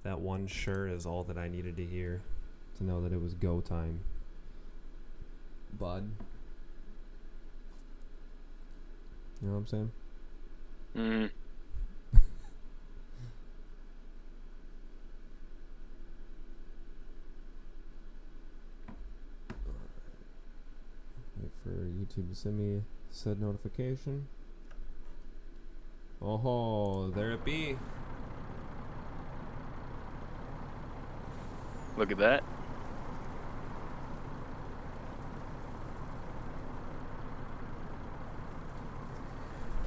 That one sure is all that I needed to hear to know that it was go time. Bud. You know what I'm saying? Mm. Wait for YouTube to send me said notification. Oh, there it be. Look at that.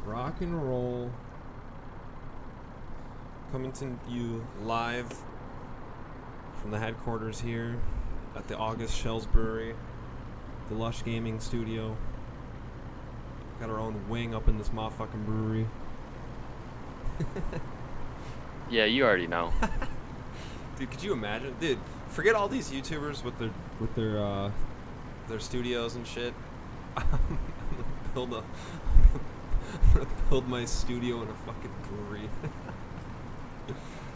Rock and roll. Coming to you live from the headquarters here at the August Shells Brewery, the Lush Gaming Studio. Got our own wing up in this motherfucking brewery. Yeah, you already know. Dude, could you imagine? Dude, forget all these YouTubers with their studios and shit. I'm gonna build my studio in a fucking brewery.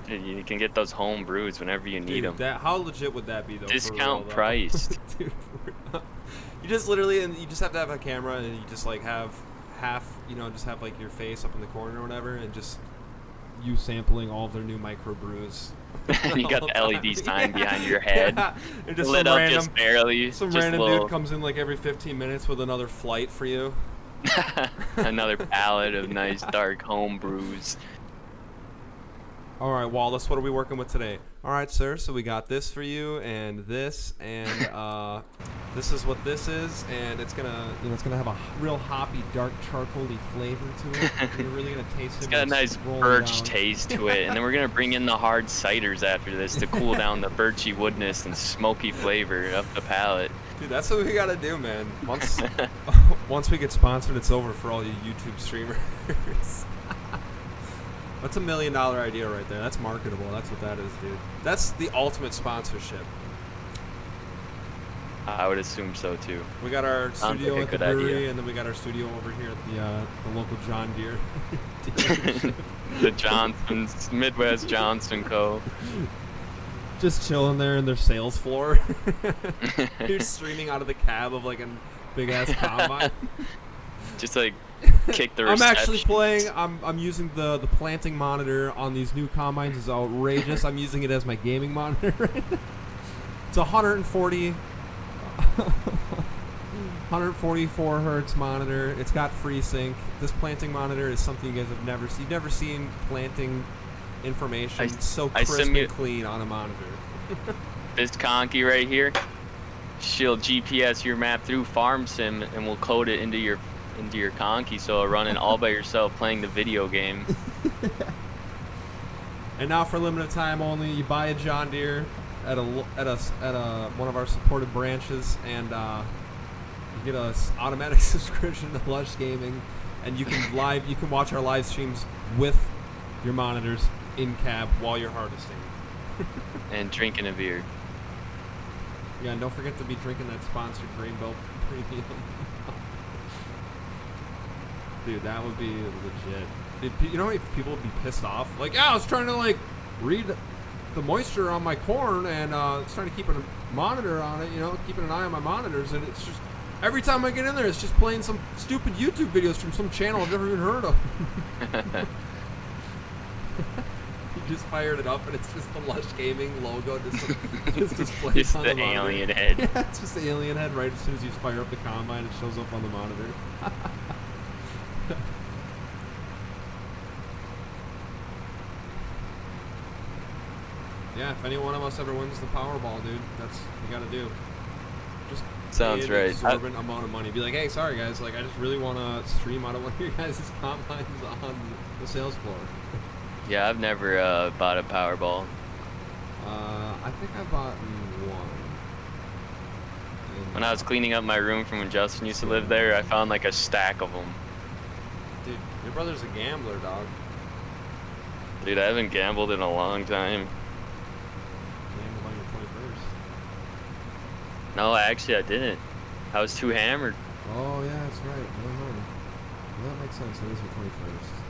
Dude, you can get those home brews whenever you need them. How legit would that be though? Discount priced. Dude, you just literally, and you just have to have a camera, and you just like have half, just have like your face up in the corner or whatever, and just you sampling all of their new microbrews. You got the LED sign behind your head. Yeah. And just lit up just barely. Some just random little... dude comes in like every 15 minutes with another flight for you. Another pallet of nice dark home brews. All right, Wallace, what are we working with today? All right, sir, so we got this for you, and this is what this is, and it's gonna have a real hoppy, dark, charcoaly flavor to it. You're really gonna taste it. It's got a nice birch taste to it, and then we're gonna bring in the hard ciders after this to cool down the birchy woodness and smoky flavor up the palate. Dude, that's what we gotta do, man. Once we get sponsored, it's over for all you YouTube streamers. That's $1 million idea right there. That's marketable. That's what that is, dude. That's the ultimate sponsorship. I would assume so too. We got our studio at the brewery, idea. and then we got our studio over here at the local John Deere. The Johnson's Midwest Johnson Co. Just chilling there in their sales floor. You're streaming out of the cab of like a big ass combine. Just like kick the reception. I'm actually playing. I'm using the planting monitor on these new combines. Is outrageous. I'm using it as my gaming monitor right now. It's 144 hertz monitor. It's got FreeSync. This planting monitor is something you guys have never seen. You've never seen planting information so crisp and clean on a monitor. This conky right here, she'll GPS your map through Farm Sim, and we'll code it into your conky, so it'll run it all by yourself playing the video game. And now for limited time only, you buy a John Deere at one of our supported branches, and you get a automatic subscription to Lush Gaming, and you can watch our live streams with your monitors in cab while you're harvesting. And drinking a beer. Yeah, and don't forget to be drinking that sponsored Greenbelt Premium. Dude, that would be legit. Dude, you know how many people would be pissed off? Like, yeah, I was trying to like read the moisture on my corn, and it's trying to keep a monitor on it, keeping an eye on my monitors, and it's just every time I get in there, it's just playing some stupid YouTube videos from some channel I've never even heard of. You just fired it up, and it's just the Lush Gaming logo just displayed Just on the monitor. alien head. Yeah, it's just the alien head right as soon as you fire up the combine, it shows up on the monitor. Yeah, if any one of us ever wins the Powerball, dude, that's what you gotta do. Just Sounds pay an right. exorbitant amount of money. Be like, hey, sorry guys, like I just really want to stream out of one of your guys' combines on the sales floor. Yeah, I've never bought a Powerball. I think I bought one. When I was cleaning up my room from when Justin used to live there, I found like a stack of them. Dude, your brother's a gambler, dog. Dude, I haven't gambled in a long time. Gambled on your 21st. No, actually I didn't. I was too hammered. Oh, yeah, that's right. Well, that makes sense. It is your 21st.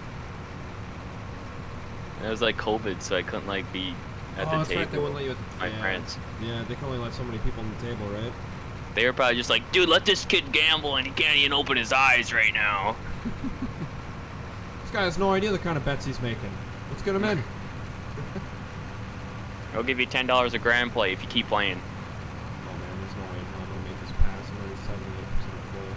It was like COVID, so I couldn't like be at Oh, the that's table. right. They wouldn't let you at the My friends. Yeah, they can only let so many people on the table, right? They were probably just like, dude, let this kid gamble and he can't even open his eyes right now. This guy has no idea the kind of bets he's making. Let's get him in. I'll give you $10 a grand play if you keep playing. Oh man, there's no way I'm gonna make this pass. I'm already 78% full.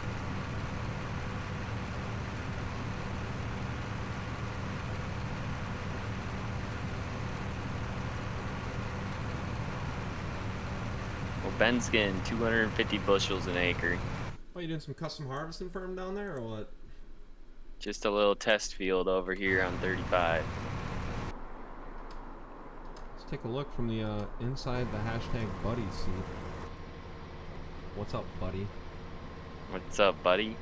Well, Ben's getting 250 bushels an acre. Oh, you doing some custom harvesting for him down there, or what? Just a little test field over here on 35. Let's take a look from the inside the hashtag buddy seat. What's up, buddy? What's up, buddy?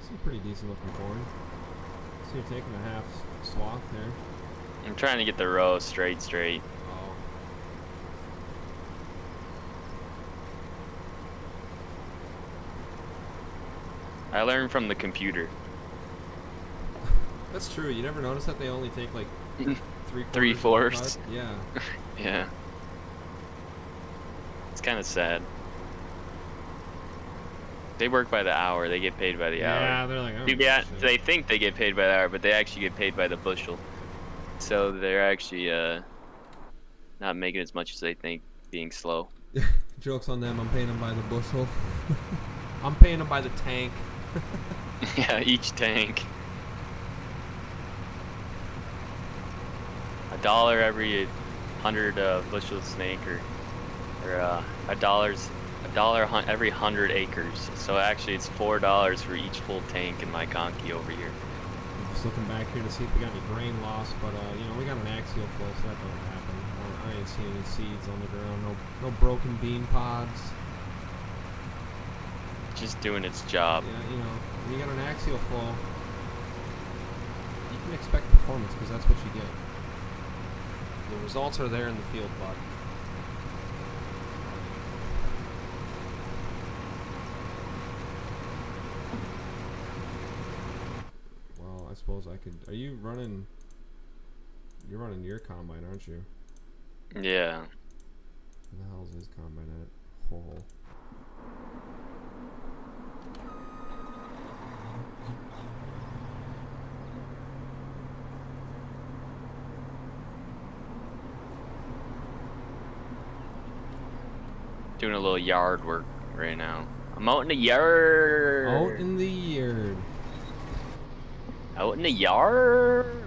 Some pretty decent looking corn. So you're taking a half swath there. I'm trying to get the row straight. Oh. I learned from the computer. That's true. You never notice that they only take like Three-fourths. Yeah. Yeah. It's kind of sad. They work by the hour. They get paid by the hour. Yeah, they're like, oh, Yeah, shit. they think they get paid by the hour, but they actually get paid by the bushel. So they're actually not making as much as they think, being slow. Joke's on them. I'm paying them by the bushel. I'm paying them by the tank. Yeah, each tank. $1 every 100 bushels an acre, or $1 every 100 acres. So actually, it's $4 for each full tank in my conky over here. I'm just looking back here to see if we got any grain loss, but you know, we got an axial flow, so that doesn't happen. I ain't seeing any seeds on the ground. No broken bean pods. Just doing its job. Yeah, you know, when you got an axial flow, you can expect performance because that's what you get. The results are there in the field, bud. Well, I suppose I could. Are you running? You're running your combine, aren't you? Yeah. Where the hell is his combine at? Hole. Doing a little yard work right now. I'm out in the yard. Out in the yard. Out in the yard.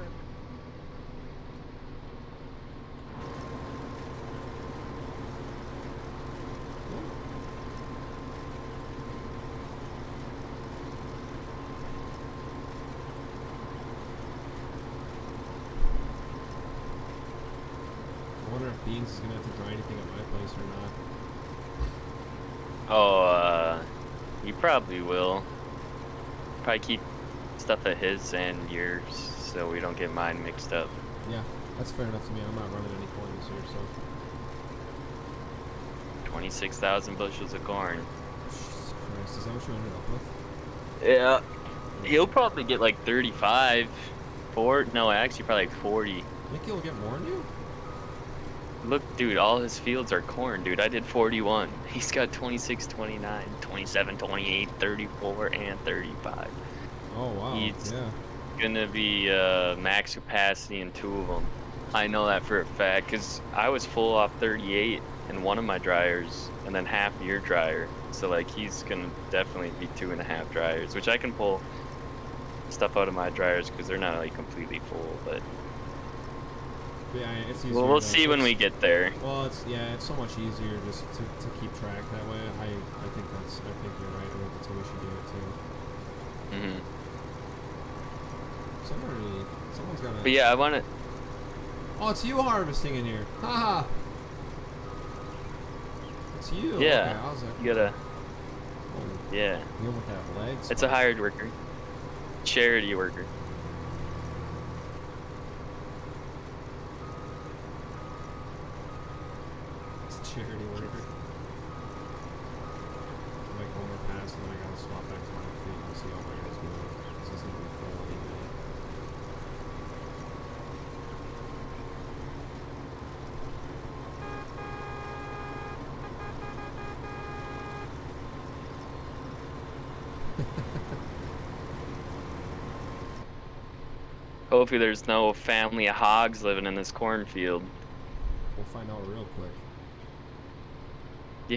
I wonder if Beans is gonna have to dry anything at my place or not. Oh, you probably will. Probably keep stuff at his and yours so we don't get mine mixed up. Yeah, that's fair enough to me. I'm not running any corn this year, so. 26,000 bushels of corn. Jesus Christ, is that what you ended up with? Yeah. He'll probably get like 35. No, actually probably like 40. Think he'll get more than you? Look, dude, all his fields are corn, dude. I did 41. He's got 26, 29, 27, 28, 34, and 35. Oh, wow. He's yeah. gonna be max capacity in 2 of them. I know that for a fact, because I was full off 38 in one of my dryers, and then half your dryer. So, like, he's gonna definitely be 2.5 dryers, which I can pull stuff out of my dryers because they're not, like, completely full, but... Yeah, it's easier. Well, we'll though. see when we get there. Well, it's so much easier just to keep track that way. I think you're right. I think that's how we should do it too. Someone's got. But yeah, I want to. Oh, it's you harvesting in here. Haha. It's you. Yeah. Okay, I was like, You gotta. oh, Yeah. deal with that leg. It's a hired worker. Charity worker. Charity worker. Like one more pass and then I gotta swap back to my feet and see how my guys do. This isn't gonna be full anyway. Hopefully there's no family of hogs living in this cornfield. We'll find out real quick.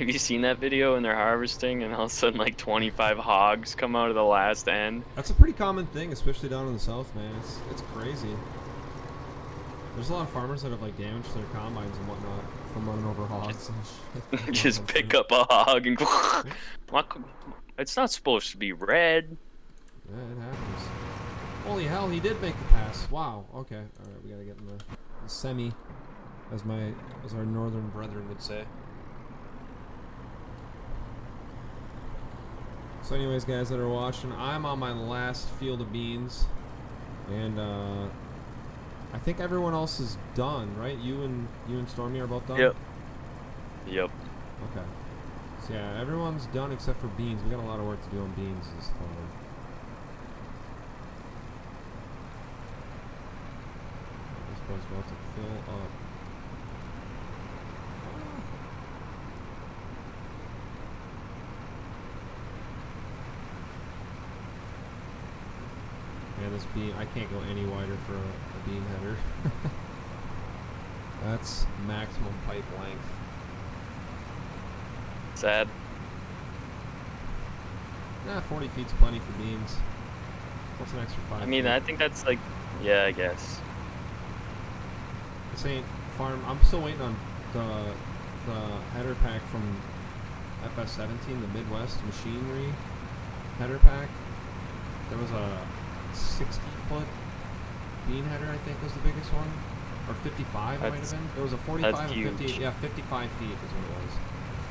Have you seen that video when they're harvesting and all of a sudden like 25 hogs come out of the last end? That's a pretty common thing, especially down in the south, man. It's crazy. There's a lot of farmers that have like damaged their combines and whatnot from running over hogs and shit. Just pick up a hog and it's not supposed to be red. Yeah, it happens. Holy hell, he did make the pass. Wow. Okay. All right, we gotta get in the semi, as our northern brethren would say. So anyways, guys that are watching, I'm on my last field of beans, and I think everyone else is done, right? You and Stormy are both done? Yep. Okay. So yeah, everyone's done except for beans. We got a lot of work to do on beans this time. This boy's about to fill up. Yeah, this beam, I can't go any wider for a beam header. That's maximum pipe length. Sad. Nah, 40 feet's plenty for beams. What's an extra 5 I mean, feet? I think that's like, yeah, I guess. This ain't farm. I'm still waiting on the header pack from FS19, the Midwest Machinery header pack. There was a 60-foot bean header, I think, was the biggest one, or 55 might have been. There was a 45 that's and huge. 50. Yeah, 55 feet is what it was.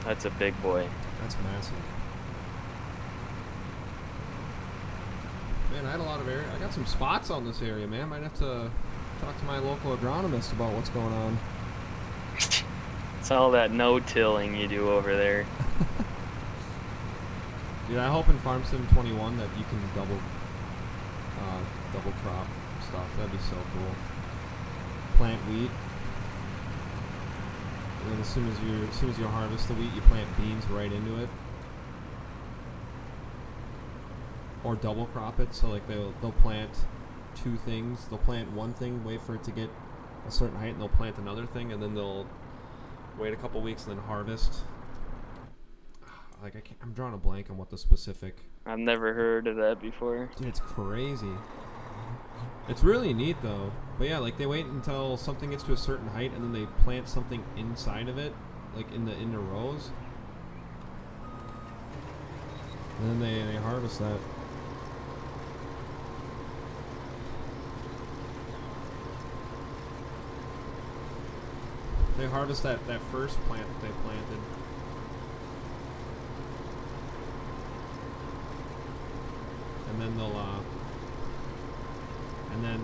That's a big boy. That's massive. Man, I had a lot of area. I got some spots on this area, man. Might have to talk to my local agronomist about what's going on. It's all that no-tilling you do over there. Dude, I hope in Farm Sim 21 that you can double crop stuff. That'd be so cool. Plant wheat, and then as soon as you harvest the wheat, you plant beans right into it. Or double crop it, so like they'll plant two things. They'll plant one thing, wait for it to get a certain height, and they'll plant another thing, and then they'll wait a couple weeks and then harvest. Like I'm drawing a blank on what the specific. I've never heard of that before. Dude, it's crazy. It's really neat though. But yeah, like they wait until something gets to a certain height, and then they plant something inside of it, like in the rows, and then they harvest that. They harvest that first plant that they planted. And then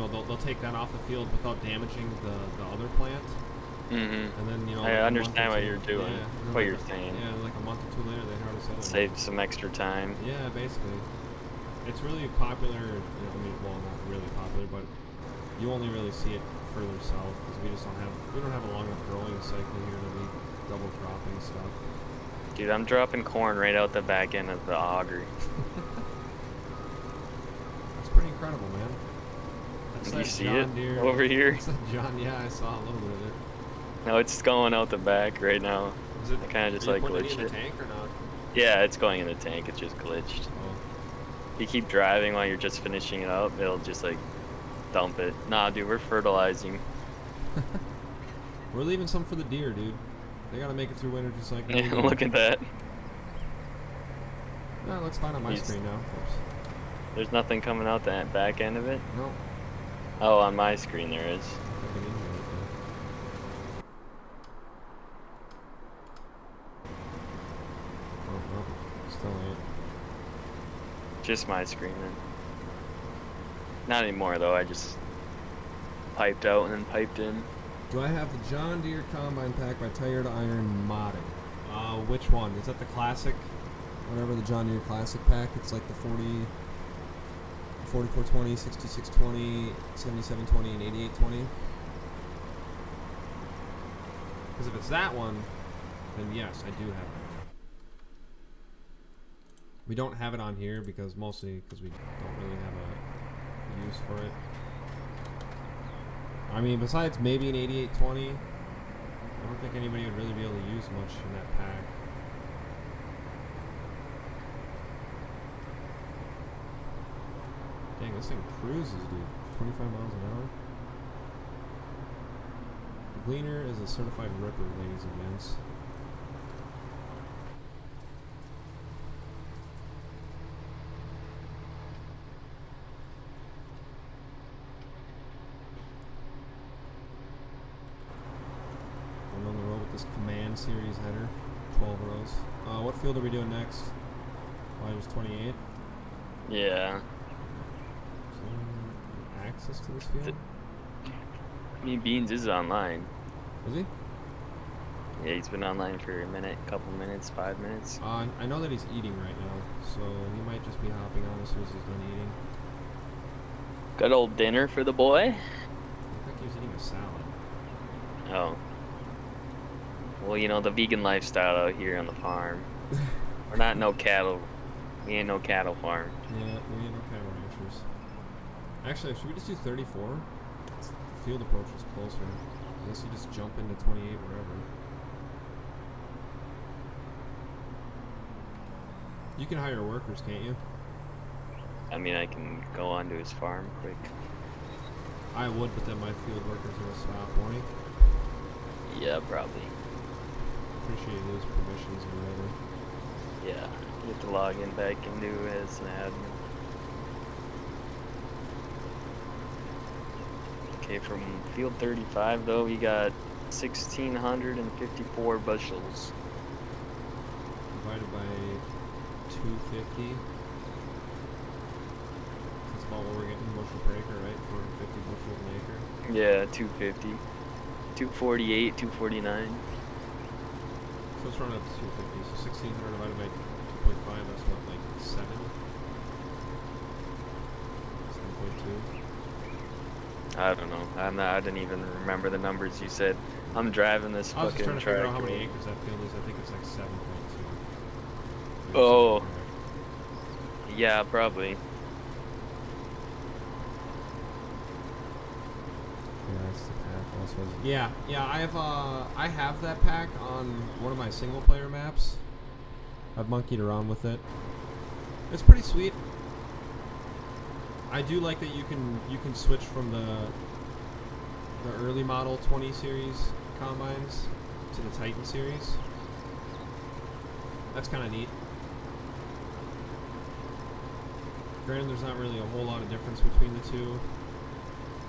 they'll take that off the field without damaging the other plant. Mm-hmm. And then I understand what you're doing, what you're saying. Yeah, like a month or two later they harvest that. Save some extra time. Yeah, basically. It's really popular. I mean, well, not really popular, but you only really see it further south because we don't have a long enough growing cycle here to be double cropping stuff. Dude, I'm dropping corn right out the back end of the auger. That's pretty incredible, man. That's You that see John it Deere, over here? That's that John. Yeah, I saw a little bit of it. No, it's going out the back right now. Is it? I kind of just Are you like putting it glitched in it. the tank or not? Yeah, it's going in the tank. It just glitched. Oh. You keep driving while you're just finishing it up, it'll just like dump it. Nah, dude, we're fertilizing. We're leaving some for the deer, dude. They gotta make it through winter just like we Yeah, do. look at that. No, it looks fine on my screen now. Oops. There's nothing coming out that back end of it? No. Oh, on my screen there is. Can't get in here right there. Oh, no. Still ain't. Just my screen then. Not anymore though, I just piped out and then piped in. Do I have the John Deere Combine Pack by Tire to Iron modding? Which one? Is that the classic? Whatever, the John Deere Classic Pack? It's like the 4420, 6620, 7720, and 8820? Because if it's that one, then yes, I do have it. We don't have it on here because mostly because we don't really have a use for it. I mean, besides maybe an 8820, I don't think anybody would really be able to use much in that pack. Dang, this thing cruises, dude. 25 miles an hour. The Gleaner is a certified ripper, ladies and gents. Going on the road with this Command Series header. 12 rows. What field are we doing next? Just 28? Yeah. Access to this field? I mean, Beans is online. Is he? Yeah, he's been online for a minute, couple minutes, 5 minutes. I know that he's eating right now, so he might just be hopping on as soon as he's done eating. Good old dinner for the boy. I think he was eating a salad. Oh. Well, you know, the vegan lifestyle out here on the farm. We're not no cattle. We ain't no cattle farm. Yeah, we ain't no cattle ranchers. Actually, should we just do 34? The field approach is closer. Unless you just jump into 28 wherever. You can hire workers, can't you? I mean, I can go onto his farm quick. I would, but then my field workers are gonna stop, won't he? Yeah, probably. Appreciate those permissions or whatever. Yeah, you have to log in back into as an admin. Okay, from field 35 though, we got 1,654 bushels. Divided by 250. That's about what we're getting bushel per acre, right? 450 bushels an acre. Yeah, 250. 248, 249. So let's run up to 250. So 1,600 divided by 2.5, that's what, like 7? 7.2? I don't know. I didn't even remember the numbers you said. I'm driving this I was fucking just trying to figure out how tractor. many acres that field is. I think it's like 7.2. Oh. Yeah, probably. Yeah, that's the pack. Also, yeah. I have that pack on one of my single player maps. I've monkeyed around with it. It's pretty sweet. I do like that you can switch from the early model 20 series combines to the Titan series. That's kind of neat. Granted, there's not really a whole lot of difference between the two.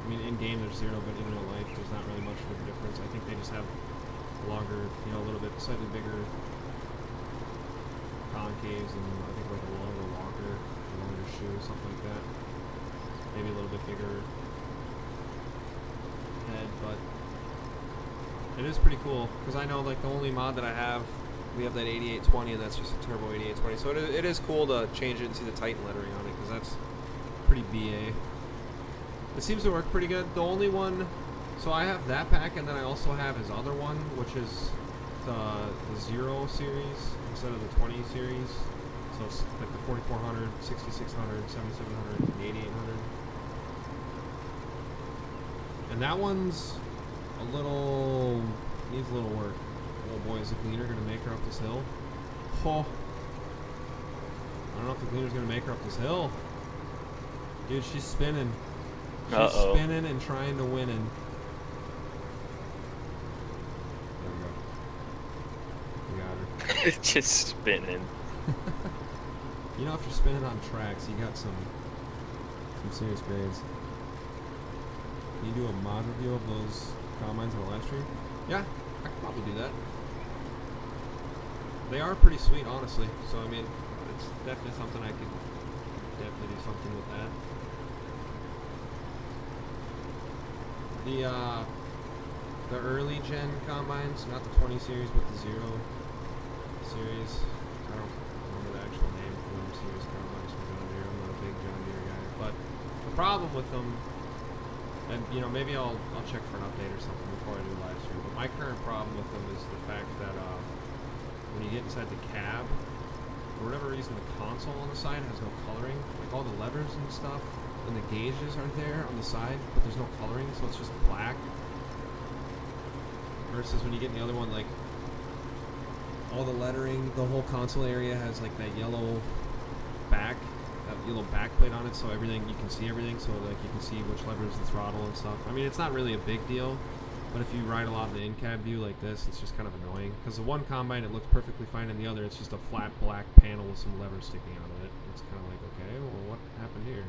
I mean, in game there's 0, but in real life there's not really much of a difference. I think they just have longer, you know, a little bit slightly bigger concaves and I think like a longer walker, a longer shoe, something like that. Maybe a little bit bigger head, but it is pretty cool because I know like the only mod that I have, we have that 8820 and that's just a turbo 8820. So it is cool to change it and see the Titan lettering on it because that's pretty BA. It seems to work pretty good. The only one, so I have that pack and then I also have his other one, which is the 0 series instead of the 20 series. So it's like the 4400, 6600, 7700, and 8800. And that one's a little, needs a little work. Oh boy, is the Gleaner going to make her up this hill? Oh. I don't know if the Gleaner's going to make her up this hill. Dude, she's spinning. She's spinning and trying to win in. There we go. We got her. Just spinning. You know, if you're spinning on tracks, you got some serious grades. Can you do a mod review of those combines on the live stream? Yeah, I could probably do that. They are pretty sweet, honestly. So I mean, it's definitely something I could definitely do something with that. The early gen combines, not the 20 series, but the 0 series. I don't remember the actual name for them series combines from John Deere. I'm not a big John Deere guy, but the problem with them, and you know, maybe I'll check for an update or something before I do a live stream. But my current problem with them is the fact that when you get inside the cab, for whatever reason, the console on the side has no coloring. Like all the levers and stuff and the gauges are there on the side, but there's no coloring, so it's just black. Versus when you get in the other one, like all the lettering, the whole console area has like that yellow back, that yellow backplate on it, so everything, you can see everything, so like you can see which lever is the throttle and stuff. I mean, it's not really a big deal, but if you ride a lot of the in-cab view like this, it's just kind of annoying. Because the one Combine, it looks perfectly fine, and the other, it's just a flat black panel with some levers sticking out of it. It's kind of like, okay, well, what happened here?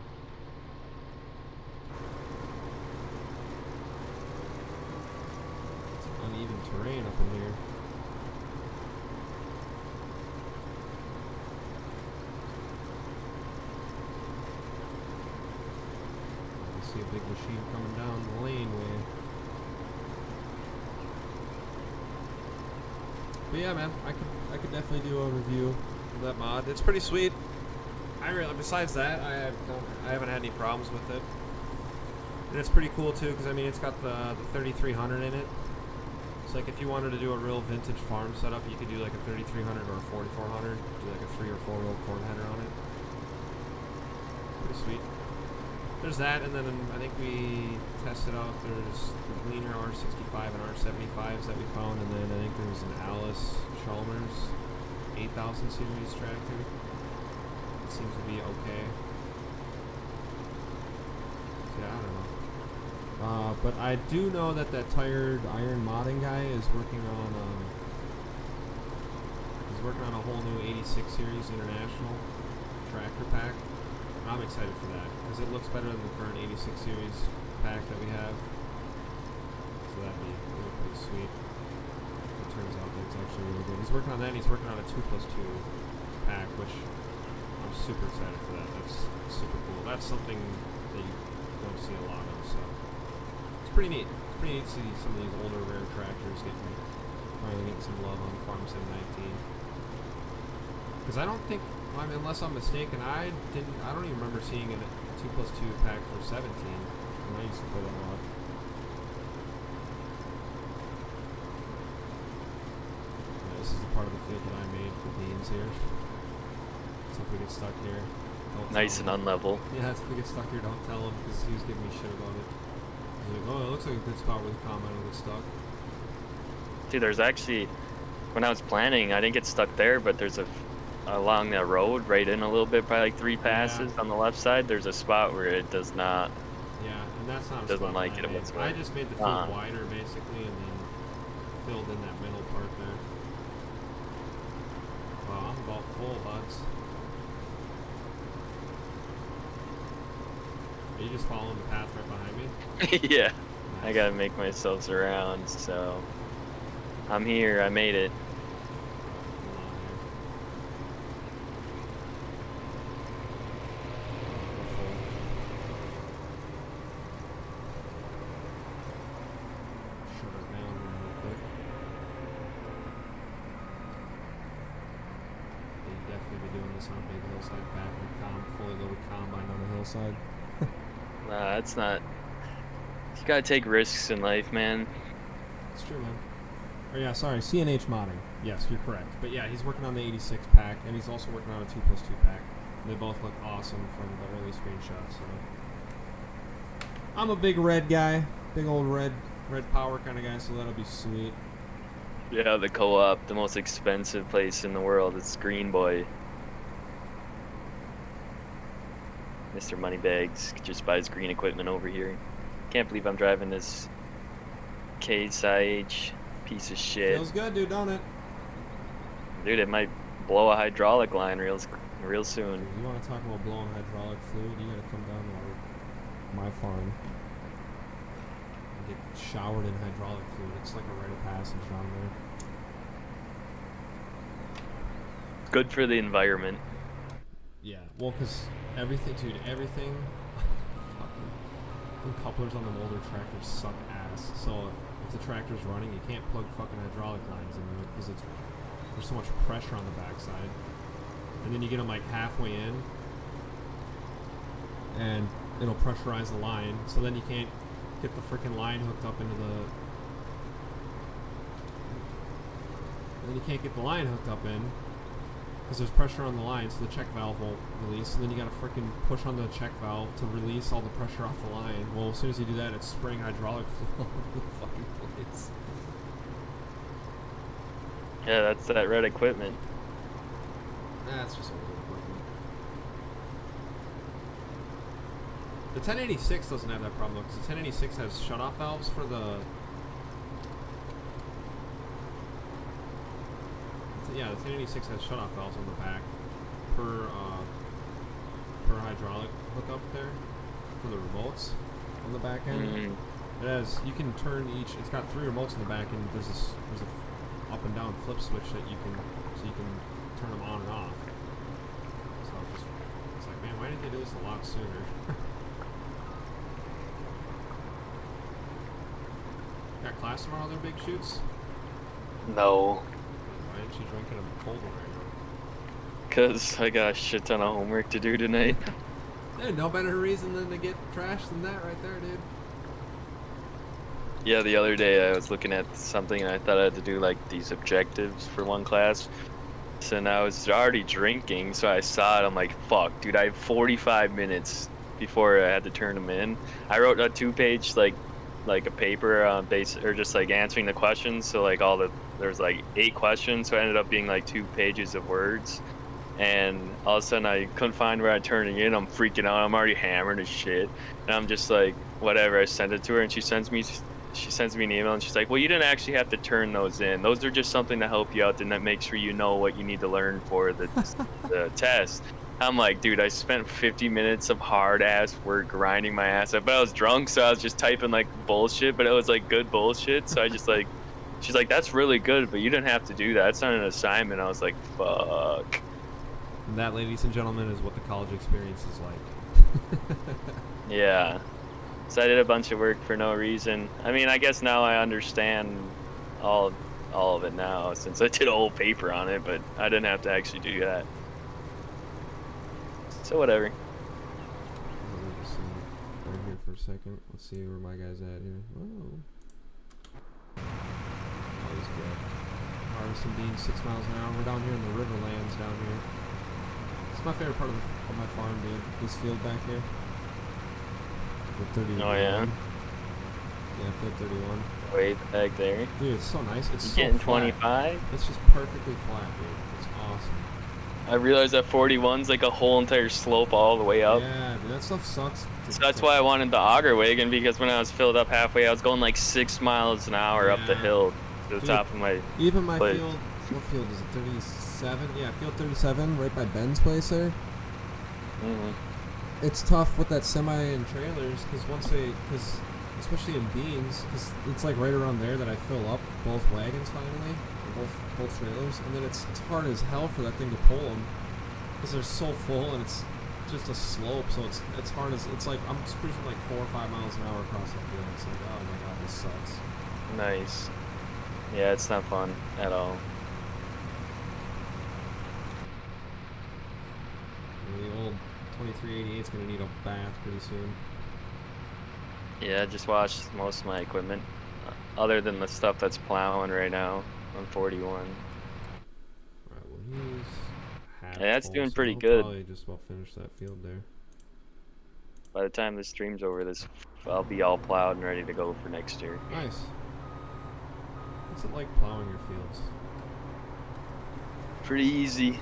It's uneven terrain up in here. I see a big machine coming down the laneway. But yeah, man, I could definitely do a review of that mod. It's pretty sweet. Besides that, I haven't had any problems with it. And it's pretty cool too, because I mean, it's got the 3300 in it. It's like if you wanted to do a real vintage farm setup, you could do like a 3300 or a 4400. Do like a 3 or 4 row corn header on it. Pretty sweet. There's that, and then I think we tested out, there's the Gleaner R65 and R75s that we found, and then I think there's an Alice Chalmers 8000 series tractor. It seems to be okay. So yeah, I don't know. But I do know that Tired Iron modding guy is working on a whole new 86 series international tractor pack. I'm excited for that because it looks better than the current 86 series pack that we have. So that'd be pretty sweet. It turns out that it's actually really good. He's working on that. And he's working on a 2+2 pack, which I'm super excited for that. That's super cool. That's something that you don't see a lot of. So it's pretty neat. It's pretty neat to see some of these older rare tractors finally getting some love on Farm Sim 19. Because I don't think. I mean, unless I'm mistaken, I don't even remember seeing a 2+2 pack for 17 when I used to play that a lot. Yeah, this is the part of the field that I made for beans here. So if we get stuck here, don't Nice and unlevel. Yeah, if we get stuck here, don't tell him because he was giving me shit about it. He's like, oh, it looks like a good spot where the Combine will get stuck. Dude, there's actually, when I was planning, I didn't get stuck there, but there's along the road, right in a little bit, probably like 3 passes on the left side, there's a spot where it does not. Yeah, and that's not a doesn't spot like that it whatsoever. I just made the field wider basically, and then filled in that middle part there. Wow, I'm about full, buds. Are you just following the path right behind me? Yeah, Nice. I gotta make myself surround, so I'm here. I made it. Side. Nah, that's not. You gotta take risks in life, man. It's true, man. Oh yeah, sorry, CNH modding. Yes, you're correct. But yeah, he's working on the 86 pack, and he's also working on a 2+2 pack. And they both look awesome from the early screenshots. So I'm a big red guy, big old red power kind of guy. So that'll be sweet. Yeah, the co-op, the most expensive place in the world. It's Green Boy. Mr. Moneybags just buys green equipment over here. Can't believe I'm driving this Case IH piece of shit. Feels good, dude, don't it? Dude, it might blow a hydraulic line real soon. Dude, you want to talk about blowing hydraulic fluid? You gotta come down to my farm and get showered in hydraulic fluid. It's like a rite of passage down there. Good for the environment. Yeah, well, because everything, dude, everything, fucking couplers on the older tractors suck ass. So if the tractor's running, you can't plug fucking hydraulic lines in there because there's so much pressure on the backside. And then you get them like halfway in, and it'll pressurize the line. So then you can't get the freaking line hooked up into the. And then you can't get the line hooked up in. because there's pressure on the line, so the check valve won't release. And then you got to freaking push on the check valve to release all the pressure off the line. Well, as soon as you do that, it's spraying hydraulic flow all over the fucking place. Yeah, that's that red equipment. That's just old equipment. The 1086 doesn't have that problem because the 1086 has shutoff valves for the. Yeah, the 1086 has shutoff valves on the back per hydraulic hookup there for the remotes on the back end. Mm-hmm. It has, you can turn each. It's got 3 remotes in the back, and there's a up and down flip switch that you can turn them on and off. So it's like, man, why didn't they do this a lot sooner? Got class tomorrow, other big shoots? No. Why didn't you drink in a cold one right now? Because I got a shit ton of homework to do tonight. There's no better reason than to get trashed than that right there, dude. Yeah, the other day I was looking at something and I thought I had to do like these objectives for one class. So now I was already drinking, so I saw it. I'm like, fuck, dude, I have 45 minutes before I had to turn them in. I wrote a 2-page like a paper or just like answering the questions. So like there's like 8 questions, so it ended up being like 2 pages of words. And all of a sudden I couldn't find where I turned it in. I'm freaking out. I'm already hammered as shit. And I'm just like, whatever. I sent it to her and she sends me an email and she's like, well, you didn't actually have to turn those in. Those are just something to help you out and that makes sure you know what you need to learn for the test. I'm like, dude, I spent 50 minutes of hard ass work grinding my ass up, but I was drunk, so I was just typing like bullshit, but it was like good bullshit. So I just like, she's like, that's really good, but you didn't have to do that. It's not an assignment. I was like, fuck. And that, ladies and gentlemen, is what the college experience is like. Yeah. So I did a bunch of work for no reason. I mean, I guess now I understand all of it now since I did a whole paper on it, but I didn't have to actually do that. So whatever. Right here for a second. Let's see where my guy's at here. Whoa. Oh, he's good. Harvesting beans 6 miles an hour. We're down here in the Riverlands down here. It's my favorite part of my farm, dude. This field back here. Field 31. Oh yeah. Yeah, field 31. Way back there. Dude, it's so nice. It's You so getting flat. 25? It's just perfectly flat, dude. It's awesome. I realized that 41's like a whole entire slope all the way up. Yeah, dude, that stuff sucks. So that's why I wanted the auger wagon, because when I was filled up halfway, I was going like 6 miles an hour up the hill to the Dude, top of my Even my place. field, what field is it? 37? Yeah, field 37, right by Ben's place there. It's tough with that semi and trailers, because especially in beans, because it's like right around there that I fill up both wagons finally, or both trailers, and then it's hard as hell for that thing to pull them, because they're so full and it's just a slope, so it's hard as, it's like, I'm cruising like 4 or 5 miles an hour across the field. It's like, oh my god, this sucks. Nice. Yeah, it's not fun at all. And the old 2388 is going to need a bath pretty soon. Yeah, I just washed most of my equipment, other than the stuff that's plowing right now on 41. Alright, well he's half Yeah, that's full, doing so pretty he'll good. probably just about finish that field there. By the time this stream's over, I'll be all plowed and ready to go for next year. Nice. What's it like plowing your fields? Pretty easy.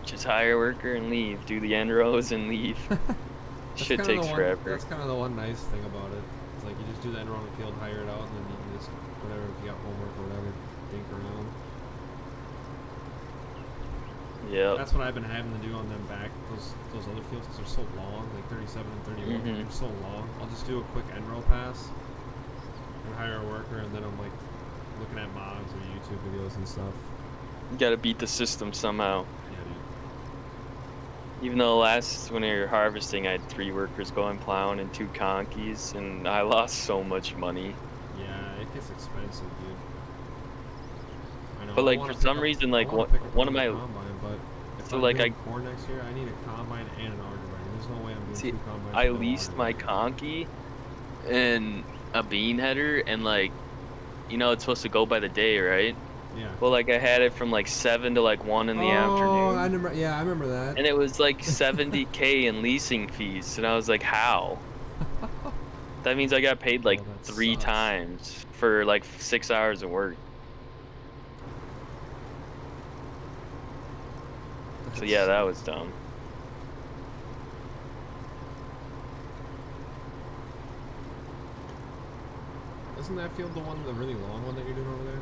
Just hire a worker and leave. Do the end rows and leave. Shit takes forever. That's kind of the one nice thing about it. It's like you just do the end row on the field, hire it out, and then you can just, whatever, if you got homework or whatever, dink around. Yeah. That's what I've been having to do on them those other fields, because they're so long, like 37 and 31. They're so long. I'll just do a quick end row pass and hire a worker, and then I'm like looking at mods or YouTube videos and stuff. You gotta beat the system somehow. Yeah, dude. Even though when we were harvesting, I had 3 workers going plowing and 2 conkeys, and I lost so much money. Yeah, it gets expensive, dude. I know. But like for some reason, like one of my combine, but if so I'm like doing corn next year, I need a combine and an auger wagon. There's no way I'm doing 2 combines. I with no leased auger my wagon. conkey and a bean header, and like, you know, it's supposed to go by the day, right? Yeah. Well, like I had it from like 7 to like 1 in the afternoon. I remember. Yeah, I remember that. And it was like 70K in leasing fees, and I was like, how? That means I got paid like that 3 sucks. times for like 6 hours of work. So yeah, that was dumb. Isn't that field the one, the really long one that you're doing over there?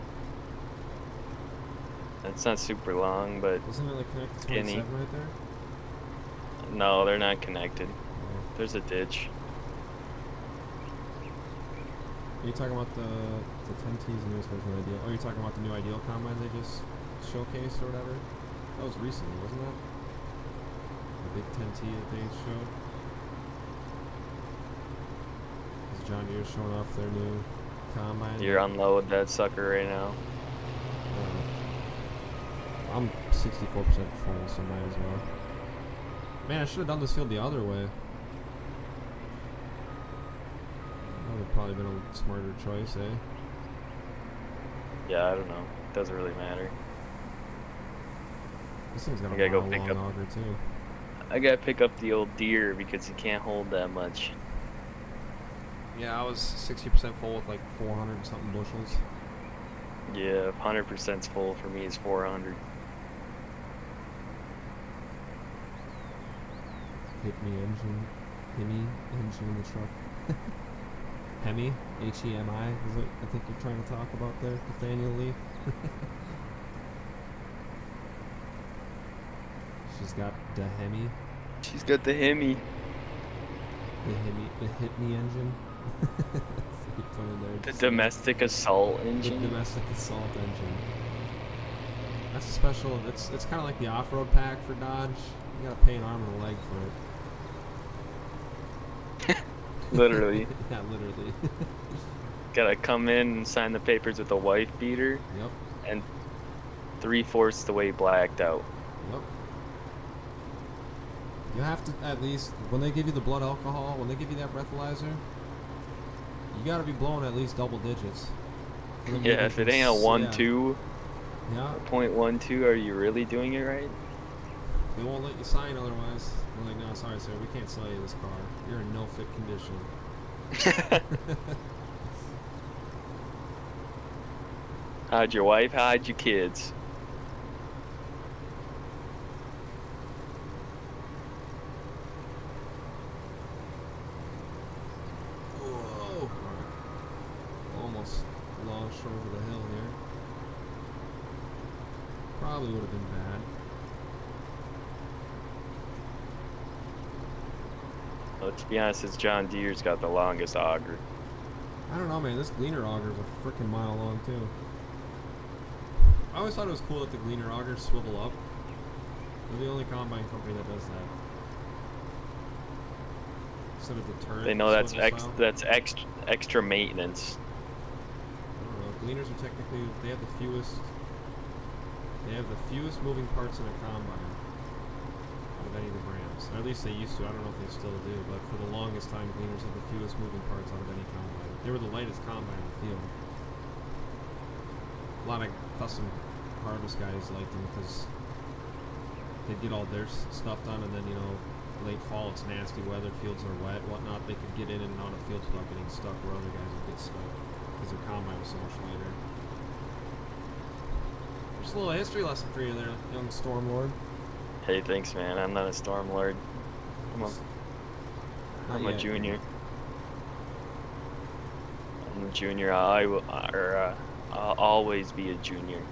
It's not super long, but Isn't it like connected to skinny. 27 right there? No, they're not connected. Oh. There's a ditch. Are you talking about the 10T's newest version of Ideal? Oh, you're talking about the new Ideal combine they just showcased or whatever? That was recently, wasn't that? The big 10T that they showed? Because John Deere's showing off their new combine. You're unload that sucker right now. I'm 64% full, so might as well. Man, I should have done this field the other way. That would have probably been a smarter choice, eh? Yeah, I don't know. Doesn't really matter. This thing's got I a gotta go mile pick long up- auger too. I gotta pick up the old deer because he can't hold that much. Yeah, I was 60% full with like 400 and something bushels. Yeah, 100% full for me is 400. Hemi engine in the truck. Hemi, H-E-M-I, is what I think you're trying to talk about there, Nathaniel Lee. She's got the Hemi, She's got the Hemi. the Hemi engine. That's what you put in there. The Just domestic assault the engine. domestic assault engine. That's a special. It's kind of like the off-road pack for Dodge. You gotta pay an arm and a leg for it. Literally. Yeah, literally. Gotta come in and sign the papers with a wife beater Yep. and 3/4 the way blacked out. Yep. You have to at least, when they give you the blood alcohol, when they give you that breathalyzer, you gotta be blowing at least double digits. for them to Yeah, if it ain't a even 1.2, Yeah. 0.12, are you really doing it right? They won't let you sign otherwise. They're like, no, sorry, sir, we can't sell you this car. You're in no fit condition. Hide your wife, hide your kids. Whoa! Almost launched over the hill here. Probably would have been bad. Let's be honest, this John Deere's got the longest auger. I don't know, man. This Gleaner auger is a freaking mile long, too. I always thought it was cool that the Gleaner augers swivel up. They're the only combine company that does that. Instead of the turret. They know that's swivel style. extra maintenance. I don't know. Gleaners are technically, they have the fewest moving parts in a combine out of any of the brands. Or at least they used to. I don't know if they still do, but for the longest time, Gleaners had the fewest moving parts out of any combine. They were the lightest combine in the field. A lot of custom harvest guys liked them because they'd get all their stuff done, and then, you know, late fall, it's nasty weather, fields are wet, whatnot. They could get in and out of fields without getting stuck where other guys would get stuck because their combine was so much lighter. Just a little history lesson for you there, young Stormlord. Hey, thanks, man. I'm not a Stormlord. I'm a junior. I'm a junior. I'll always be a junior.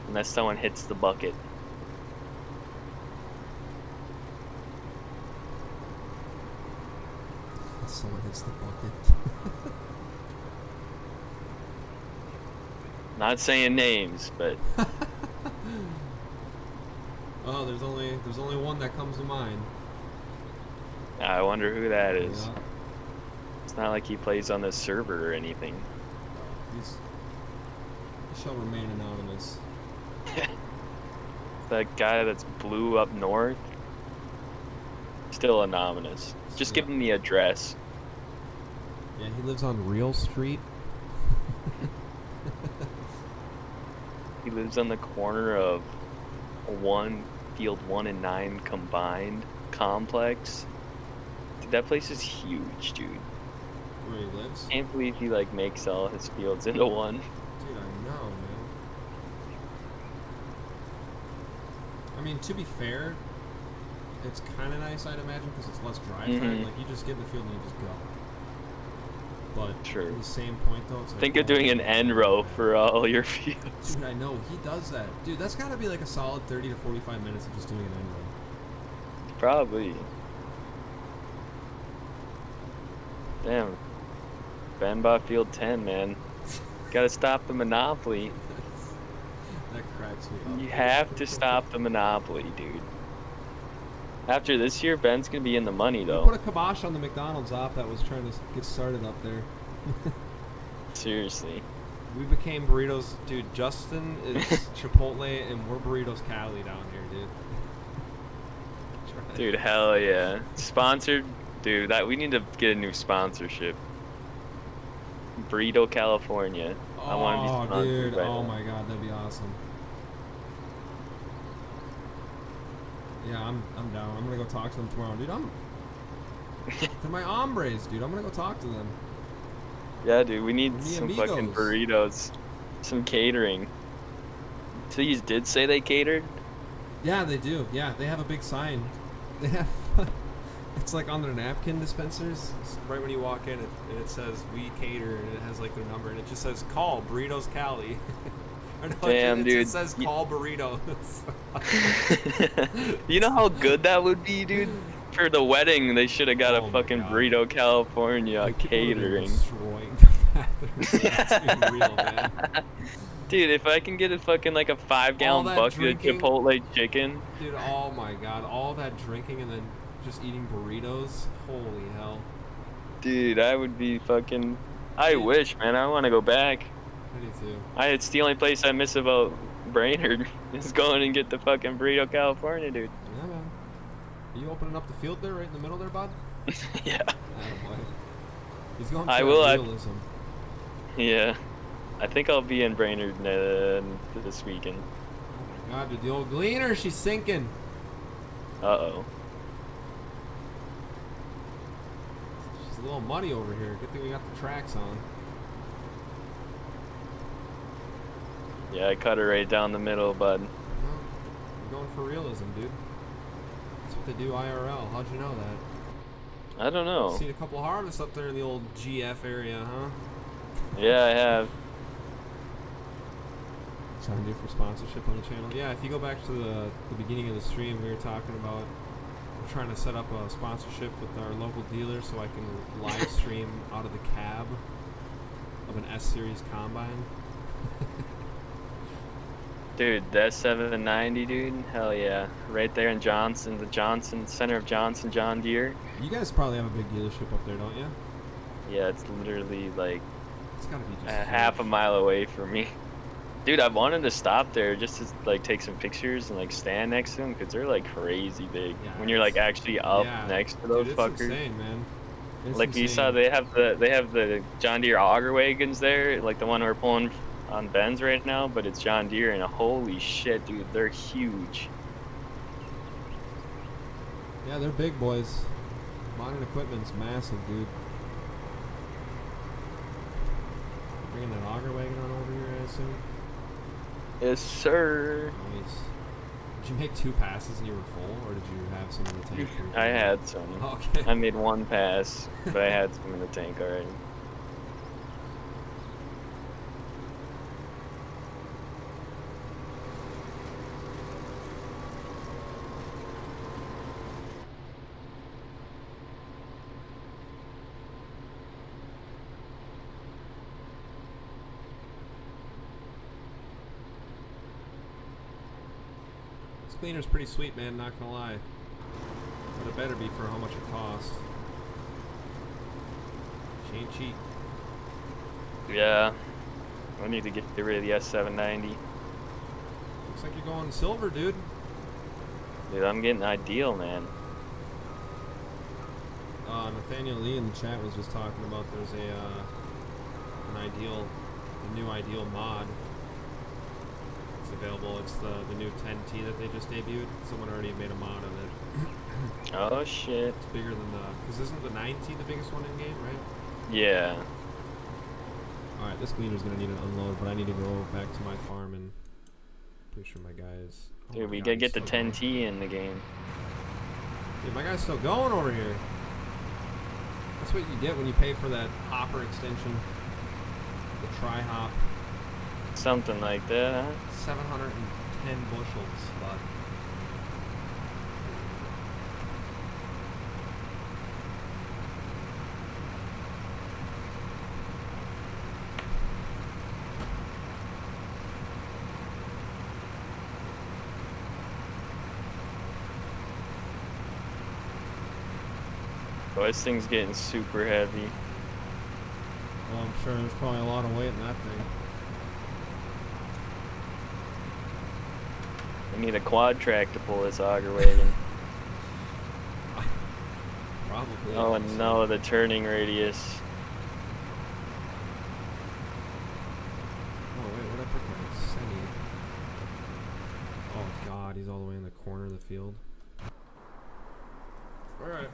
Unless someone hits the bucket. Someone hits the bucket. Not saying names, but Oh, there's only one that comes to mind. I wonder who that is. Yeah. It's not like he plays on this server or anything. He shall remain anonymous. That guy that's blue up north, still anonymous. Just give him the address. Yeah, he lives on Real Street. lives on the corner of Field 1 and 9 combined complex. Dude, that place is huge, dude. Where he lives? Can't believe he like makes all his fields into one. Dude, I know, man. I mean, to be fair, it's kind of nice, I'd imagine, because it's less drive time. Like, you just get in the field and you just go. But True. at the same point, though, it's like... Think of doing an end row for all your fields. Dude, I know. He does that. Dude, that's got to be like a solid 30 to 45 minutes of just doing an end row. Probably. Damn. Ben bought Field 10, man. Gotta stop the monopoly. That cracks me up. You have to stop the monopoly, dude. After this year, Ben's gonna be in the money, though. Put a kibosh on the McDonald's op that was trying to get started up there. Seriously. We became burritos. Dude, Justin is Chipotle, and we're Burritos Cali down here, dude. Dude, hell yeah. Sponsored? Dude, we need to get a new sponsorship. Burrito California. I want to be sponsored dude. by Oh them. my god, that'd be awesome. Yeah, I'm down. I'm gonna go talk to them tomorrow, dude. They're my hombres, dude. I'm gonna go talk to them. Yeah, dude, we need Mi some amigos. fucking burritos. Some catering. Please did say they catered? Yeah, they do. Yeah, they have a big sign. They have. It's like on their napkin dispensers. It's right when you walk in, it says "We Cater" and it has like their number, and it just says "Call Burritos Cali." Or no, Damn, it dude. just says "Call Burritos." You know how good that would be, dude? For the wedding, they should have got Oh a my fucking God. Burrito California Like, people would be catering. destroying the bathrooms. That's being real, man. Dude, if I can get a fucking like a 5-gallon that bucket drinking. of Chipotle chicken. Dude, oh my god, all that drinking and then just eating burritos. Holy hell. Dude, I would be fucking... I wish, man. I want to go back. I do too. It's the only place I miss about Brainerd is going and get the fucking Burrito California, dude. Yeah, man. Are you opening up the field there, right in the middle there, bud? Yeah. Attaboy. He's going for I that will, realism. Yeah. I think I'll be in Brainerd this weekend. Oh my god, dude, the old Gleaner, she's sinking. Uh-oh. She's a little muddy over here. Good thing we got the tracks on. Yeah, I cut her right down the middle, bud. No, we're going for realism, dude. That's what they do IRL. How'd you know that? I don't know. Seen a couple harvests up there in the old GF area, huh? Yeah, I have. Trying to do for sponsorship on the channel. Yeah, if you go back to the beginning of the stream, we were talking about we're trying to set up a sponsorship with our local dealer so I can live stream out of the cab of an S-Series combine. Dude, that 790, dude. Hell yeah. Right there in Johnson, center of Johnson, John Deere. You guys probably have a big dealership up there, don't you? Yeah, it's literally like It's gotta be just half a huge. mile away from me. Dude, I wanted to stop there just to like take some pictures and like stand next to them because they're like crazy big. Yeah, When you're like actually up yeah. next to those Dude, fuckers. it's insane, man. It's Like you saw, insane. they have the John Deere auger wagons there, like the one we're pulling on Ben's right now, but it's John Deere, and holy shit, dude, they're huge. Yeah, they're big boys. Modern equipment's massive, dude. Bringing that auger wagon on over here, I assume. Yes, sir. Nice. Did you make 2 passes and you were full, or did you have some in the tank? I had some. Okay. I made 1 pass, but I had some in the tank already. This cleaner's pretty sweet, man, not gonna lie. But it better be for how much it costs. She ain't cheap. Yeah. I need to get rid of the S790. Looks like you're going silver, dude. Dude, I'm getting ideal, man. Nathaniel Lee in the chat was just talking about there's a new ideal mod. it's available. It's the new 10T that they just debuted. Someone already made a mod of it. Oh shit. It's bigger than because isn't the 9T the biggest one in game, right? Yeah. All right, this gleaner's gonna need an unload, but I need to go back to my farm and pretty sure my guy's. Oh Dude, my we God, gotta he's get the still going. 10T in the game. Dude, my guy's still going over here. That's what you get when you pay for that hopper extension. The tri-hop. Something like that, huh? 710 bushels, but. Oh, this thing's getting super heavy. Well, I'm sure there's probably a lot of weight in that thing. We need a quad track to pull this auger wagon. Probably. Oh honestly. no, the turning radius. Oh wait, where'd I put my semi? Oh god, he's all the way in the corner of the field. Alright.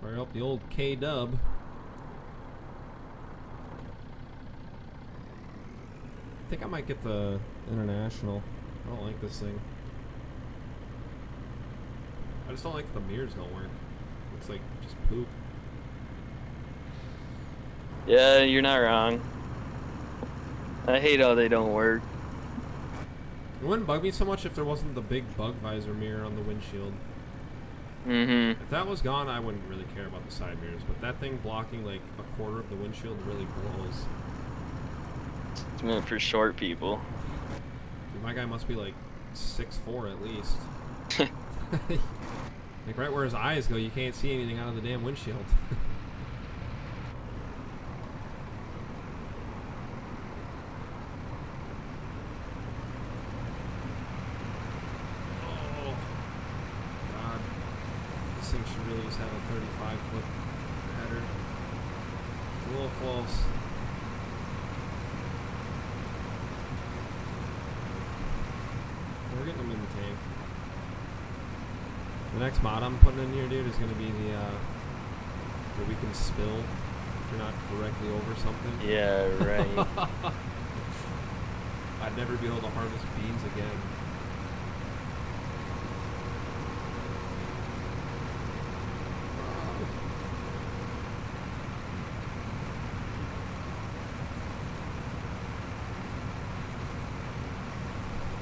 Fire up the old K-dub. I think I might get the International. I don't like this thing. I just don't like the mirrors don't work. Looks like just poop. Yeah, you're not wrong. I hate how they don't work. It wouldn't bug me so much if there wasn't the big bug visor mirror on the windshield. Mm-hmm. If that was gone, I wouldn't really care about the side mirrors, but that thing blocking like a quarter of the windshield really blows. It's meant for short people. Dude, my guy must be like 6'4" at least. Like right where his eyes go, you can't see anything out of the damn windshield. Oh God, this thing should really just have a 35-foot header. It's a little close. We're getting them in the tank. The next mod I'm putting in here, dude, is going to be the where we can spill if you're not directly over something. Yeah, right. I'd never be able to harvest beans again.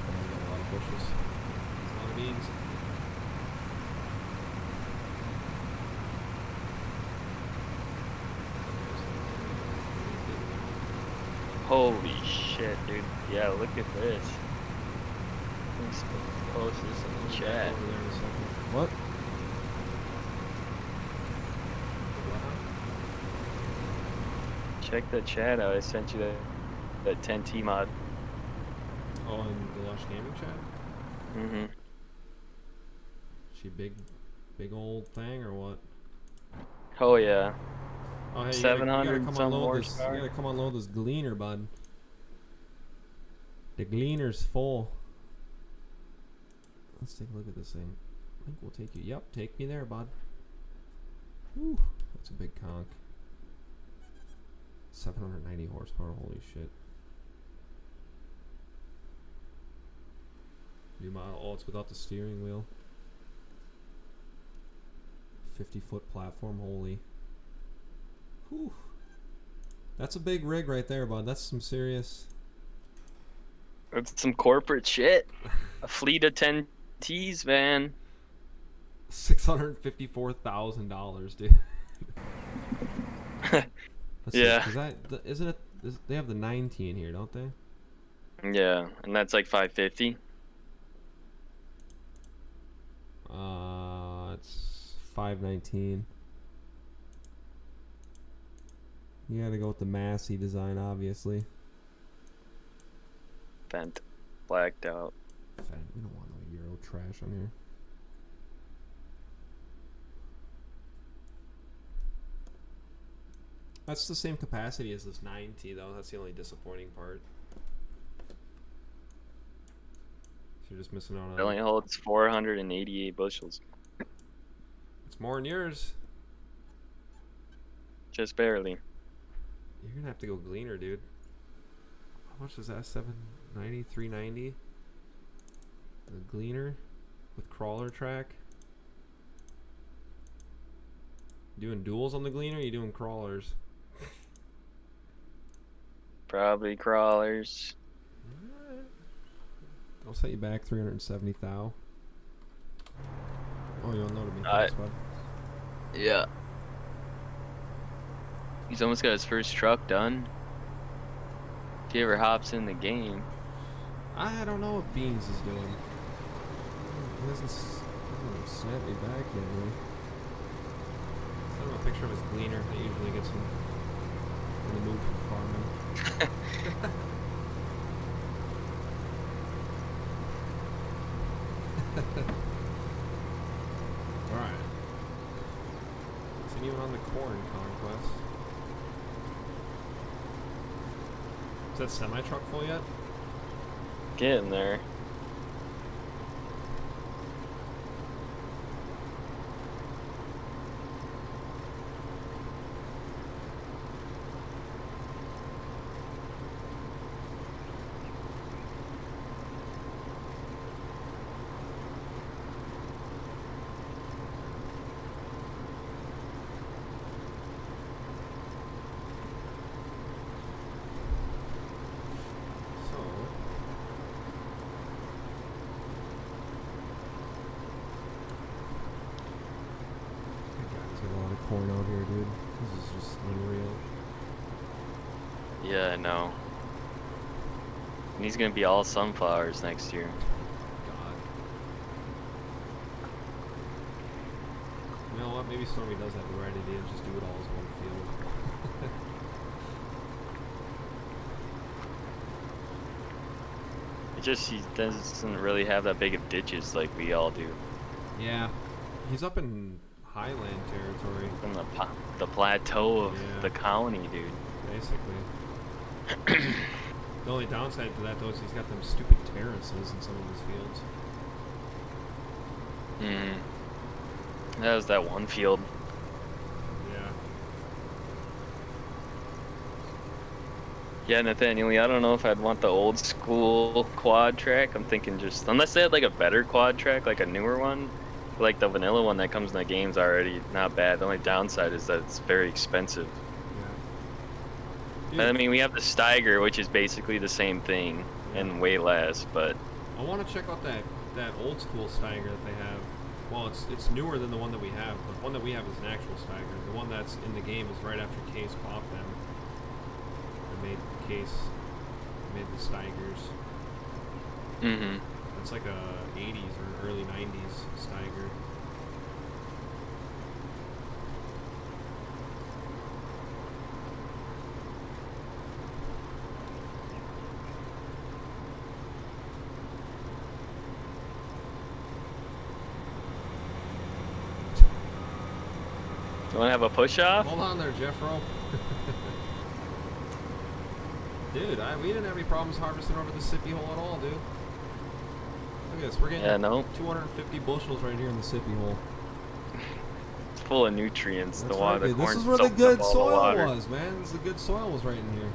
A lot of bushes. A lot of beans. Holy shit, dude. Yeah, look at this. Let's post this in the chat. Over there in a second. What? Check the chat out. I sent you that 10T mod. Oh, in the Lush Gaming chat? Mm-hmm. She big old thing or what? Oh yeah. Oh, hey, 700 come some unload this. horsepower. You gotta come unload this gleaner, bud. The gleaner's full. Let's take a look at this thing. I think we'll take you. Yep, take me there, bud. Whew, that's a big conch. 790 horsepower. Holy shit. New model. Oh, it's without the steering wheel. 50-foot platform. Holy. Whew. That's a big rig right there, bud. That's some serious. That's some corporate shit. A fleet of 10Ts, man. $654,000, dude. Let's Yeah. See, isn't it? They have the 9T in here, don't they? Yeah, and that's like 550. It's 519. You gotta go with the Massey design, obviously. Vent. Blacked out. We don't want no Euro trash on here. That's the same capacity as this 9T, though. That's the only disappointing part. you're just missing out It only on. holds 488 bushels. It's more than yours. Just barely. You're gonna have to go gleaner, dude. How much is that? 790, 390. The gleaner with crawler track. Doing duels on the gleaner? Or you doing crawlers? Probably crawlers. Alright. I'll set you back 370 thou. Oh, you unloaded me. Thanks, bud. Yeah. He's almost got his first truck done. If he ever hops in the game. I don't know what Beans is doing. He hasn't snapped me back yet, really. Send him a picture of his gleaner. That usually gets him in the mood for farming. Alright. Continuing on the corn conquest. Is that semi-truck full yet? Getting there. Corn out here, dude. This is just unreal. Yeah, I know. And he's gonna be all sunflowers next year. God. You know what? Maybe Stormy does have the right idea and just do it all as one field. It just, he doesn't really have that big of ditches like we all do. Yeah. He's up in highland territory. From the plateau of Yeah. the colony, dude. Basically. The only downside to that, though, is he's got them stupid terraces in some of his fields. That was that one field. Yeah. Yeah, Nathaniel, I don't know if I'd want the old school quad track. I'm thinking just, unless they had like a better quad track, like a newer one. Like the vanilla one that comes in the game's already not bad. The only downside is that it's very expensive. Yeah. I mean, we have the Steiger, which is basically the same thing and way less, but I want to check out that old school Steiger that they have. Well, it's newer than the one that we have. The one that we have is an actual Steiger. The one that's in the game is right after Case bought them. They made Case, made the Steigers. It's like a 80s or early 90s Steiger. you want to have a push-off? Hold on there, Jeffro. Dude, we didn't have any problems harvesting over the sippy hole at all, dude. Look at this, we're getting 250 bushels right here in the sippy hole. It's full of nutrients. That's the water, right, the dude. This corn is where the soaked good up all the soil water. was, man. The good soil was right in here.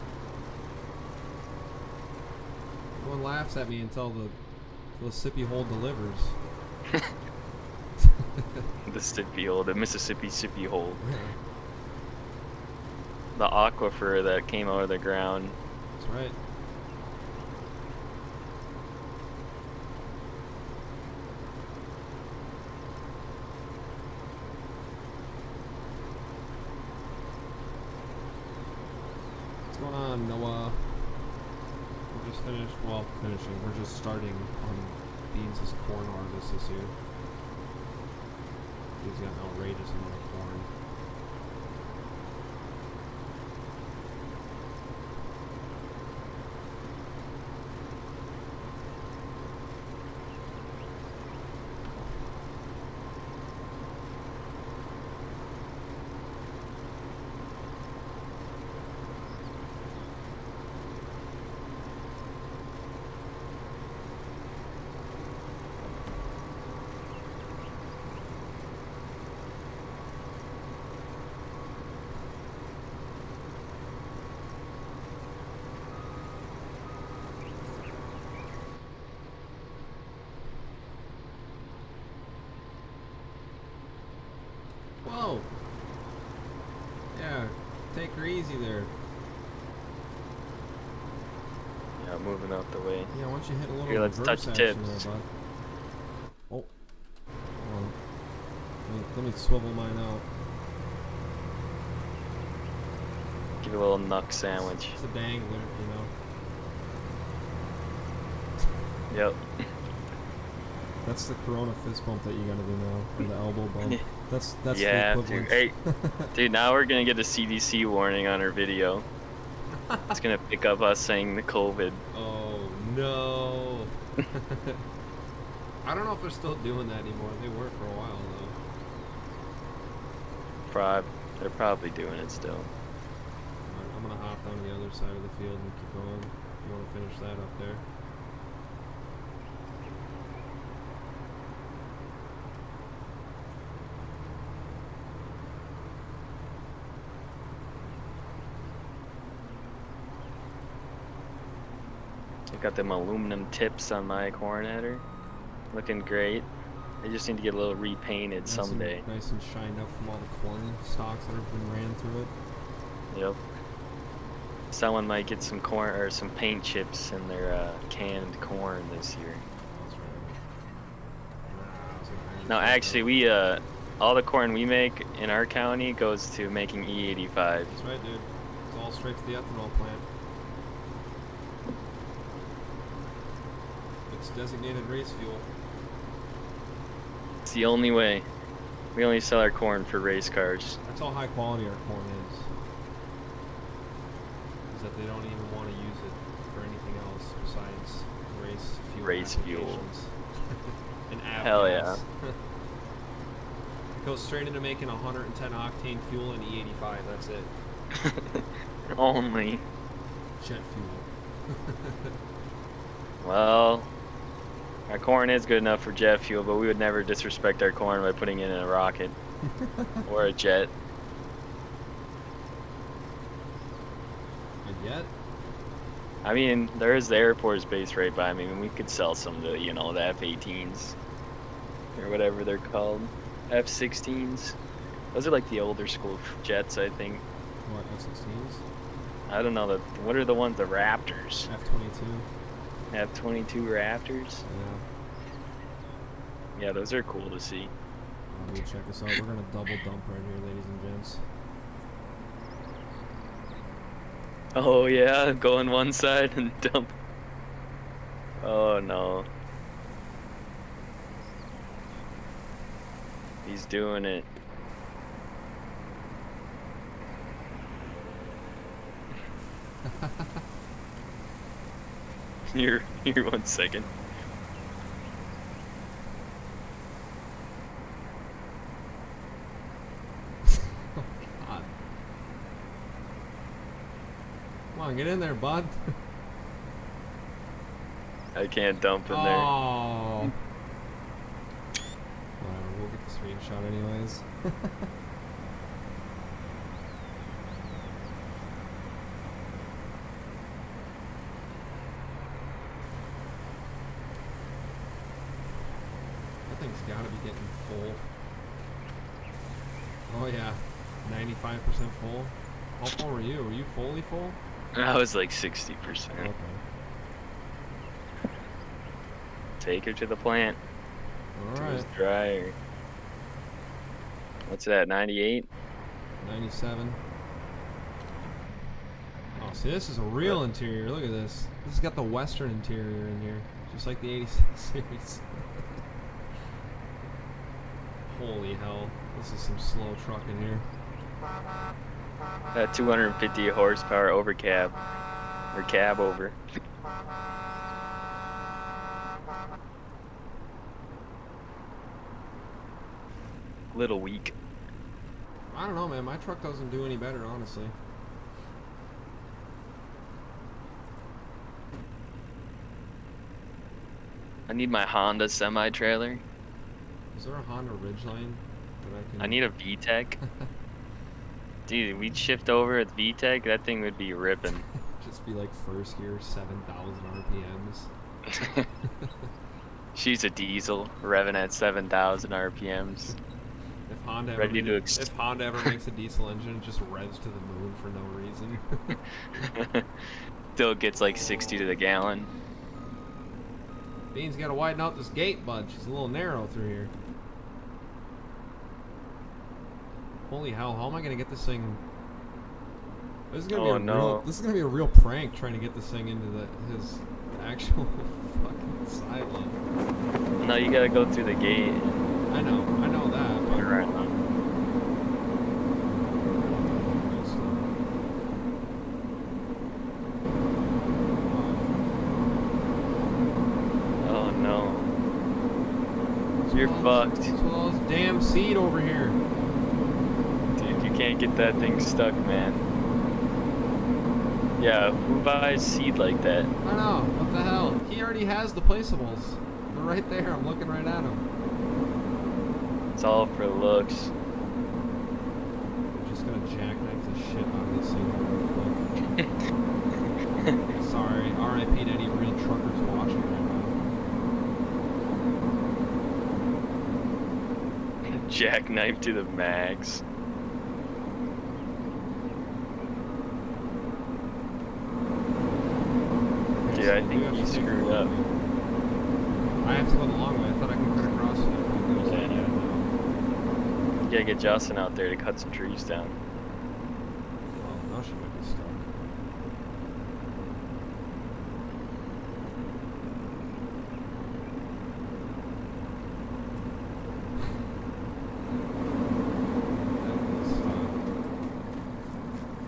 Everyone laughs at me until the sippy hole delivers. The sippy hole, the Mississippi sippy hole. Yeah, The aquifer that came out of the ground. that's right. What's going on, Noah? We just finished, well, finishing. We're just starting on Beans' corn harvest this year. He's got an outrageous amount of corn. her easy there. Yeah, moving out the way. Yeah, once you hit a little Here, let's reverse touch action tips. there, bud. Oh. Hold on. Let me swivel mine out. Give it a little knuck sandwich. It's a dangler, you know. Yep. That's the Corona fist bump that you gotta do now, or the elbow bump. That's Yeah, the dude. equivalent. Hey, dude, now we're gonna get a CDC warning on our video. It's gonna pick up us saying the COVID. Oh no. I don't know if they're still doing that anymore. They were for a while though. They're probably doing it still. Alright, I'm gonna hop down to the other side of the field and keep going. If you want to finish that up there. I got them aluminum tips on my corn header. Looking great. They just need to get a little repainted someday. Nice and shined up from all the corn stalks that have been ran through it. Yep. Someone might get some corn or some paint chips in their canned corn this year. That's right. No, actually, we all the corn we make in our county goes to making E85. That's right, dude. It's all straight to the ethanol plant. It's designated race fuel. It's the only way. We only sell our corn for race cars. That's how high quality our corn is. Is that they don't even want to use it for anything else besides race fuel. Race fuel. And Hell yeah. It goes straight into making 110 octane fuel and E85. That's it. Only. Jet fuel. Well, our corn is good enough for jet fuel, but we would never disrespect our corn by putting it in a rocket or a jet. And yet? I mean, there is the Air Force base right by me. I mean, we could sell some of the, you know, the F-18s or whatever they're called. F-16s. Those are like the older school jets, I think. What, F-16s? I don't know. What are the ones? The Raptors. F-22. F-22 Raptors. Yeah. Yeah, those are cool to see. Let me check this out. We're gonna double dump right here, ladies and gents. Oh yeah, go on one side and dump. Oh no. He's doing it. Here 1 second. God. Come on, get in there, bud. I can't dump in there. Oh. Whatever, we'll get the screenshot anyways. That thing's gotta be getting full. Oh yeah, 95% full. How full were you? Were you fully full? I was like 60%. Okay. Take her to the plant. To Alright. his dryer. What's that, 98? 97. Oh, see, this is a real interior. Look at this. This has got the Western interior in here, just like the 86 series. Holy hell. This is some slow truck in here. That 250 horsepower over cab. Or cab over. Little weak. I don't know, man. My truck doesn't do any better, honestly. I need my Honda semi-trailer. Is there a Honda Ridgeline that I can... I need a VTEC. Dude, we'd shift over with VTEC, that thing would be ripping. Just be like first gear, 7,000 RPMs. She's a diesel, revving at 7,000 RPMs. If Honda ever, Ready to if Honda ever makes a diesel engine, it just revs to the moon for no reason. Still gets like 60 to the gallon. Bean's got to widen out this gate, bud. She's a little narrow through here. Holy hell! How am I gonna get this thing? This is gonna be this is gonna be a real prank trying to get this thing into his actual fucking silo. No, you gotta go through the gate. I know that. But you're right. Oh no. You're fucked. What's with all this damn seed over here? Dude, you can't get that thing stuck, man. Yeah, who buys seed like that? I know. What the hell? He already has the placeables. They're right there. I'm looking right at them. It's all for looks. I'm just gonna jackknife the shit out of this thing real quick. Sorry. R.I.P. to any real truckers watching right now. Jackknife to the max. Dude, I think you screwed up. I have to go the long way. I thought I could cut across it. You gotta get Justin out there to cut some trees down. Well, now she might be stuck.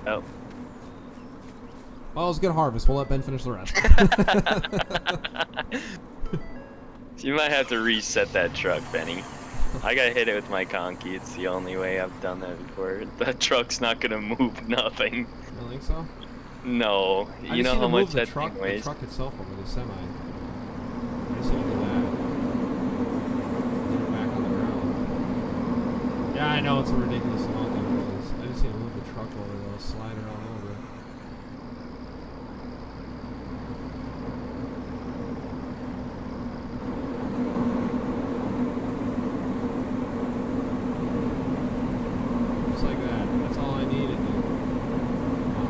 Oh. Well, it was a good harvest. We'll let Ben finish the rest. So you might have to reset that truck, Benny. I gotta hit it with my conky. It's the only way I've done that before. That truck's not gonna move nothing. You don't think so? No. You know how much that thing weighs? The truck itself over the semi. I just need to do that. Get it back on the ground. Yeah, I know it's a ridiculous amount that it is. I just need to move the truck over though, slide it on over. Just like that. That's all I needed, dude. Come on,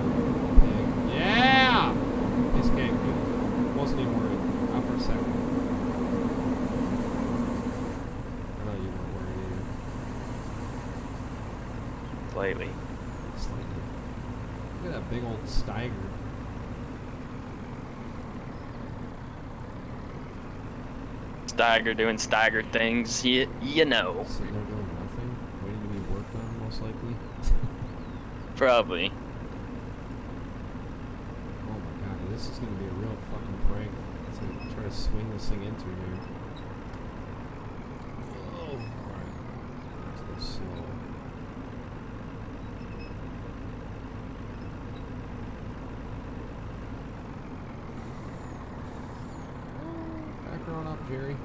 pig. Yeah! Piece of cake, dude. Wasn't even worried. Not for a second. I know you weren't worried either. Slightly. Slightly. Look at that big old Steiger. Steiger doing Steiger things, you know. Sitting there doing nothing, waiting to be worked on, most likely. Probably. Oh my god, this is gonna be a real fucking prank. Let's try to swing this thing into here. Oh, alright. Let's go slow. Back on up, Jerry.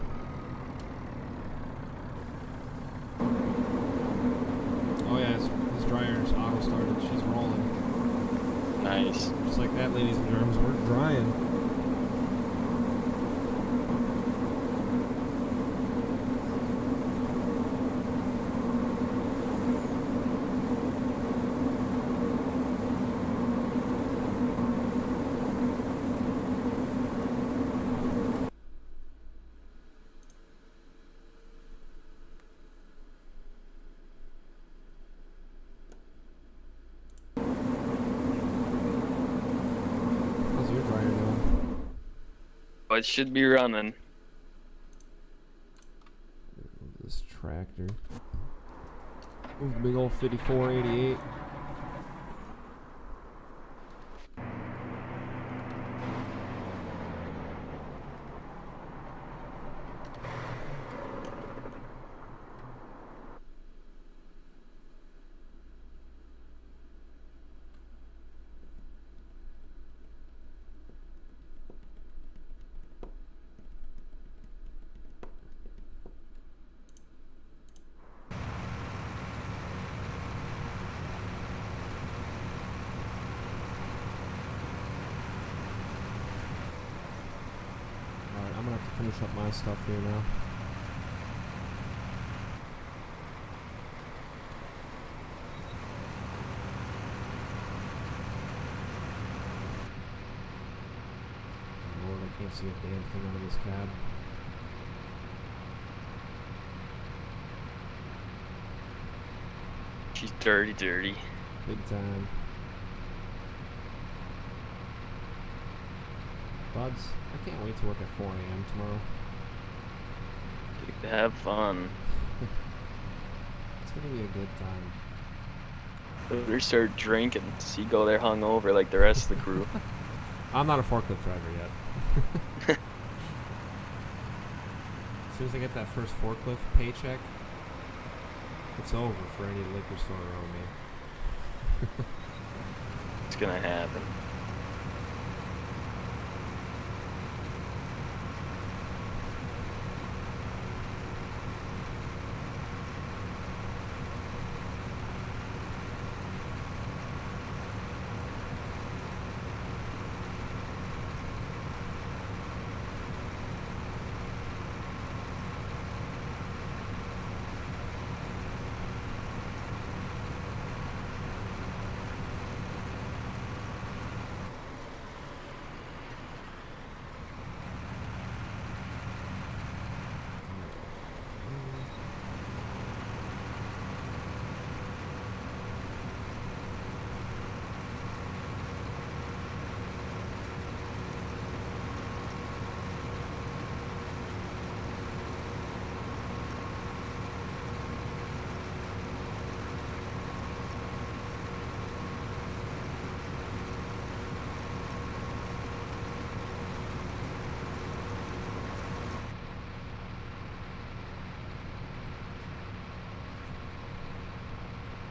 Oh yeah, his dryer's auto started. She's rolling. Nice. Just like that, ladies and germs, we're drying. How's your dryer doing? But it should be running. Move this tractor. Move the big old 5488. Alright, I'm gonna have to finish up my stuff here now. Can't see a damn thing out of this cab. She's dirty, dirty. Big time. Buds, I can't wait to work at 4 a.m. tomorrow. Dude, have fun. It's gonna be a good time. Better start drinking so you go there hungover like the rest of the crew. I'm not a forklift driver yet. As soon as I get that first forklift paycheck, it's over for any liquor store around me. It's gonna happen.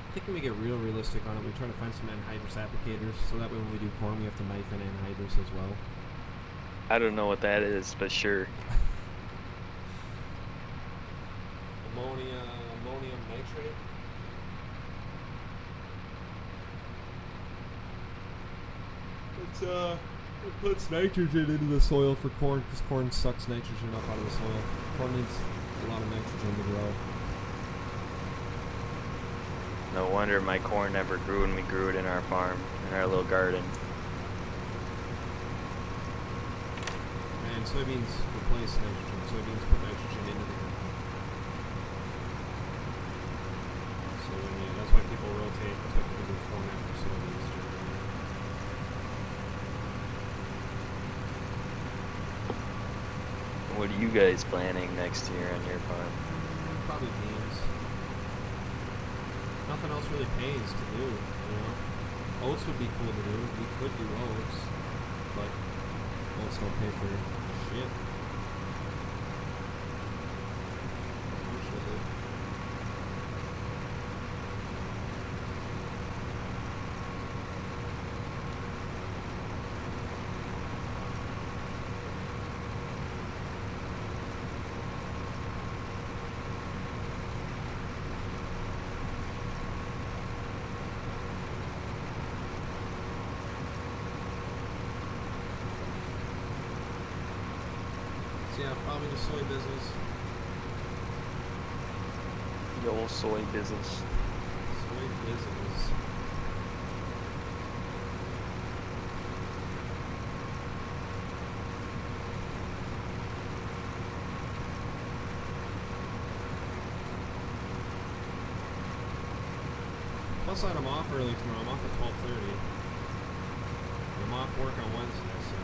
I think when we get real realistic on it, we try to find some anhydrous applicators, so that way when we do corn, we have to knife in anhydrous as well. I don't know what that is, but sure. Ammonium nitrate. It puts nitrogen into the soil for corn, because corn sucks nitrogen up out of the soil. Corn needs a lot of nitrogen to grow. No wonder my corn never grew when we grew it in our farm, in our little garden. And soybeans replace nitrogen. Soybeans put nitrogen into the ground. So yeah, that's why people rotate. That's why people do corn after soybeans. What are you guys planning next year on your farm? Probably beans. Nothing else really pays to do, you know. Oats would be cool to do. We could do oats, but oats don't pay for shit. Unfortunately. Yeah, probably the soy business. The old soy business. Soy business. Plus, I'm off early tomorrow. I'm off at 12:30. I'm off work on Wednesday, so.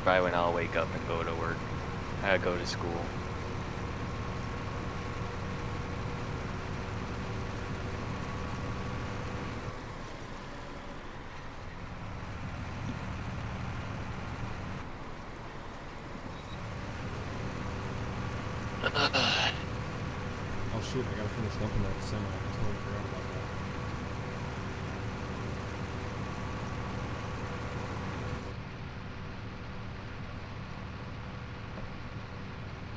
Probably when I'll wake up and go to work. I go to school. Oh shoot, I gotta finish dumping that semi. I totally forgot about that.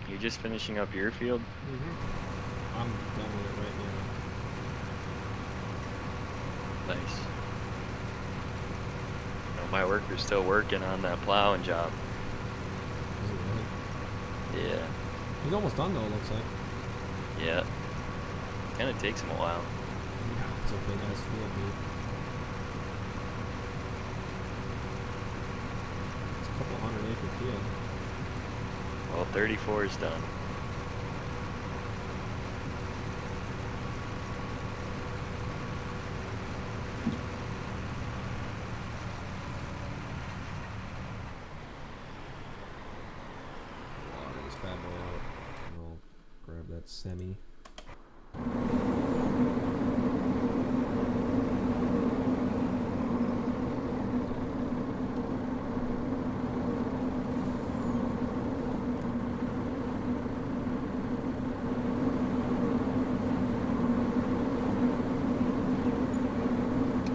You're just finishing up your field? Mm-hmm. I'm done with it right now. Nice. You know, my worker's still working on that plowing job. Is it really? Yeah. He's almost done though, it looks like. Yeah. Kinda takes him a while. Yeah, it's a big ass field, dude. It's a couple 100 acres. idea. Well, 34 is done. Water this bad boy out. And I'll grab that semi.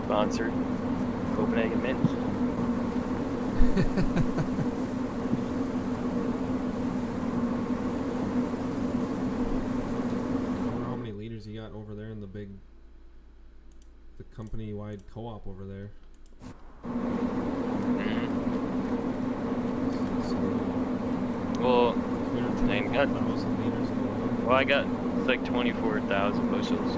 Sponsored Copenhagen Mint. I wonder how many liters you got over there in the company-wide co-op over there. Well, 325,000 liters of oil. I got it's like 24,000 bushels.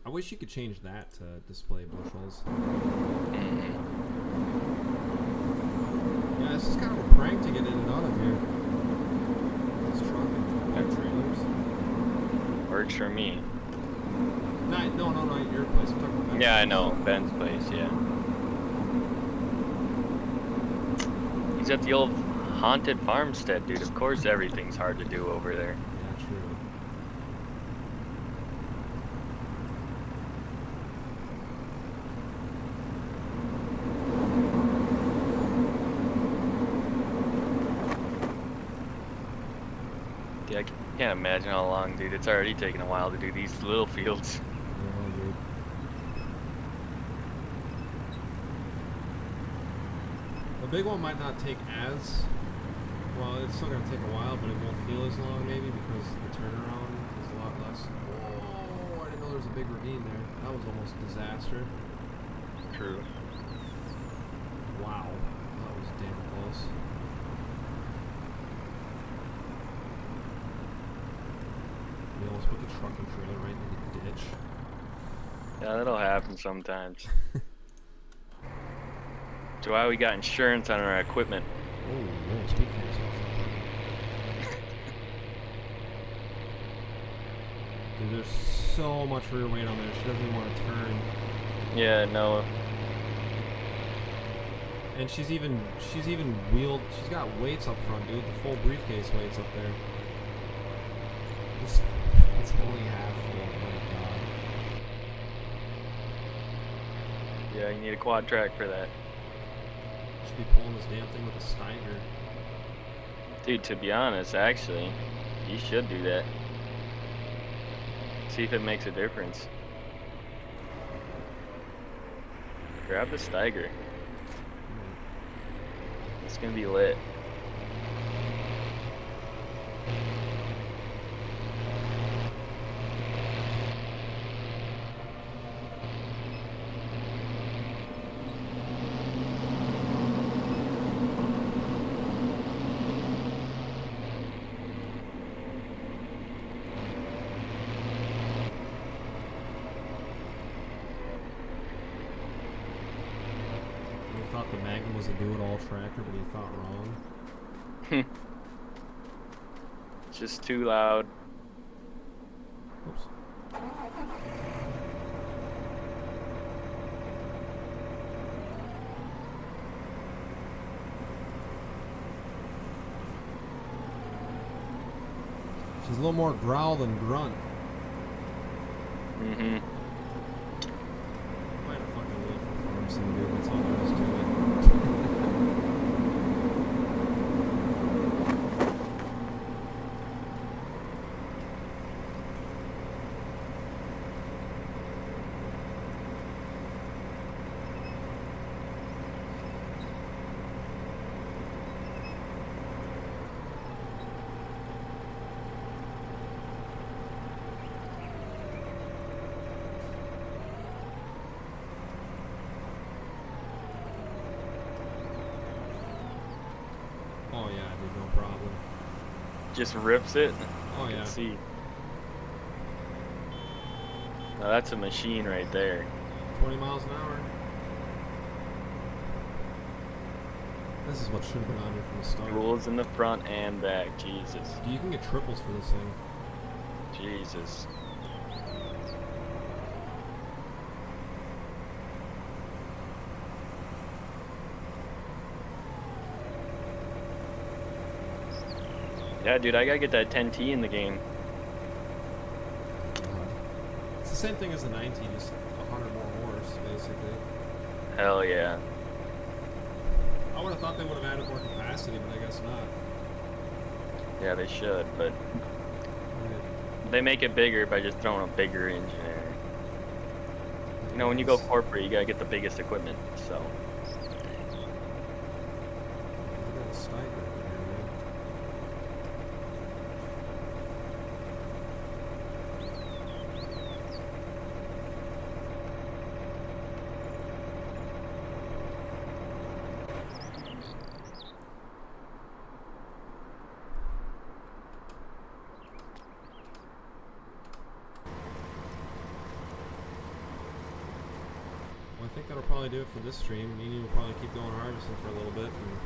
I wish you could change that to display bushels. Yeah, this is kind of a prank to get in and out of here. This truck and trailers. Works for me. No, at your place. I'm talking about Ben's Yeah, I place. know. Ben's place, yeah. He's at the old haunted farmstead, dude. Of course everything's hard to do over there. Yeah, true. Yeah, I can't imagine how long, dude. It's already taken a while to do these little fields. Yeah, dude. The big one might not take as well. It's still gonna take a while, but it won't feel as long, maybe, because the turnaround is a lot less. Oh, I didn't know there was a big ravine there. That was almost a disaster. True. Wow, that was damn close. We almost put the truck and trailer right in the ditch. Yeah, that'll happen sometimes. That's why we got insurance on our equipment. Oh, no, speak for yourself. Dude, there's so much rear weight on there. She doesn't even want to turn. Yeah, no. And she's even wheeled. She's got weights up front, dude. The full briefcase weights up there. It's only half full. Oh my god. Yeah, you need a quad track for that. Should be pulling this damn thing with a Steiger. Dude, to be honest, actually, you should do that. See if it makes a difference. Grab the Steiger. It's gonna be lit. Thought the Magnum was a do-it-all tractor, but he thought wrong. It's just too loud. Oops. She's a little more growl than grunt. Mm-hmm. Might have fucking wait for farm sim, dude. That's all there is to it. Oh yeah, dude, no problem. Just rips it. Oh You yeah. can see. Now that's a machine right there. 20 miles an hour. This is what should have been on here from the start. Rules in the front and back. Jesus. You can get triples for this thing. Jesus. Yeah, dude, I gotta get that 10T in the game. It's the same thing as the 19, just 100 more horse, basically. Hell yeah. I would have thought they would have added more capacity, but I guess not. Yeah, they should, but they make it bigger by just throwing a bigger engine in there. You know, when you go corporate, you gotta get the biggest equipment, so. I think that'll probably do it for this stream. Me and you will probably keep going harvesting for a little bit. And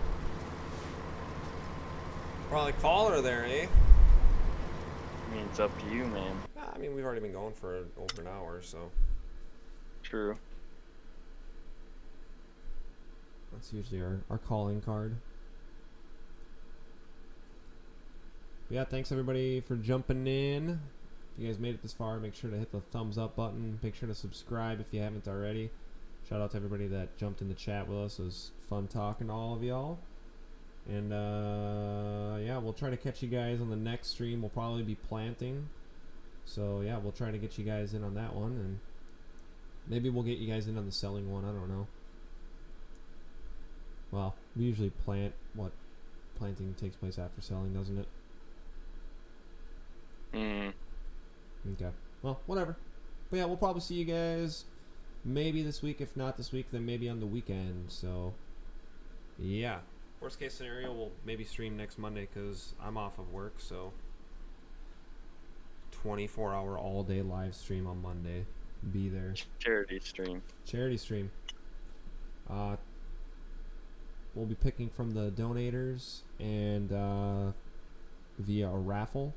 probably call her there, eh? I mean, it's up to you, man. I mean, we've already been going for over an hour, so. True. That's usually our calling card. But yeah, thanks everybody for jumping in. If you guys made it this far, make sure to hit the thumbs up button. Make sure to subscribe if you haven't already. Shout out to everybody that jumped in the chat with us. It was fun talking to all of y'all. And yeah, we'll try to catch you guys on the next stream. We'll probably be planting. So yeah, we'll try to get you guys in on that one. And maybe we'll get you guys in on the selling one. I don't know. Well, we usually plant. Planting takes place after selling, doesn't it? Okay. Well, whatever. But yeah, we'll probably see you guys maybe this week. If not this week, then maybe on the weekend. So, yeah. Worst case scenario, we'll maybe stream next Monday because I'm off of work. So, 24-hour all-day live stream on Monday. Be there. Charity stream. Charity stream. We'll be picking from the donators and via a raffle.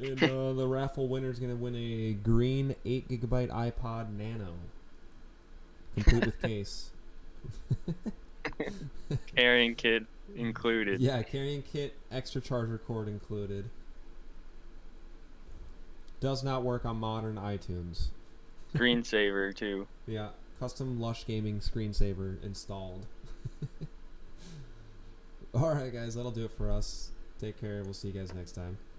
And the raffle winner is going to win a green 8GB iPod Nano. Complete with case. Carrying kit included. Yeah, carrying kit, extra charger cord included. Does not work on modern iTunes. Screensaver too. Yeah, custom Lush Gaming screensaver installed. Alright guys, that'll do it for us. Take care. We'll see you guys next time.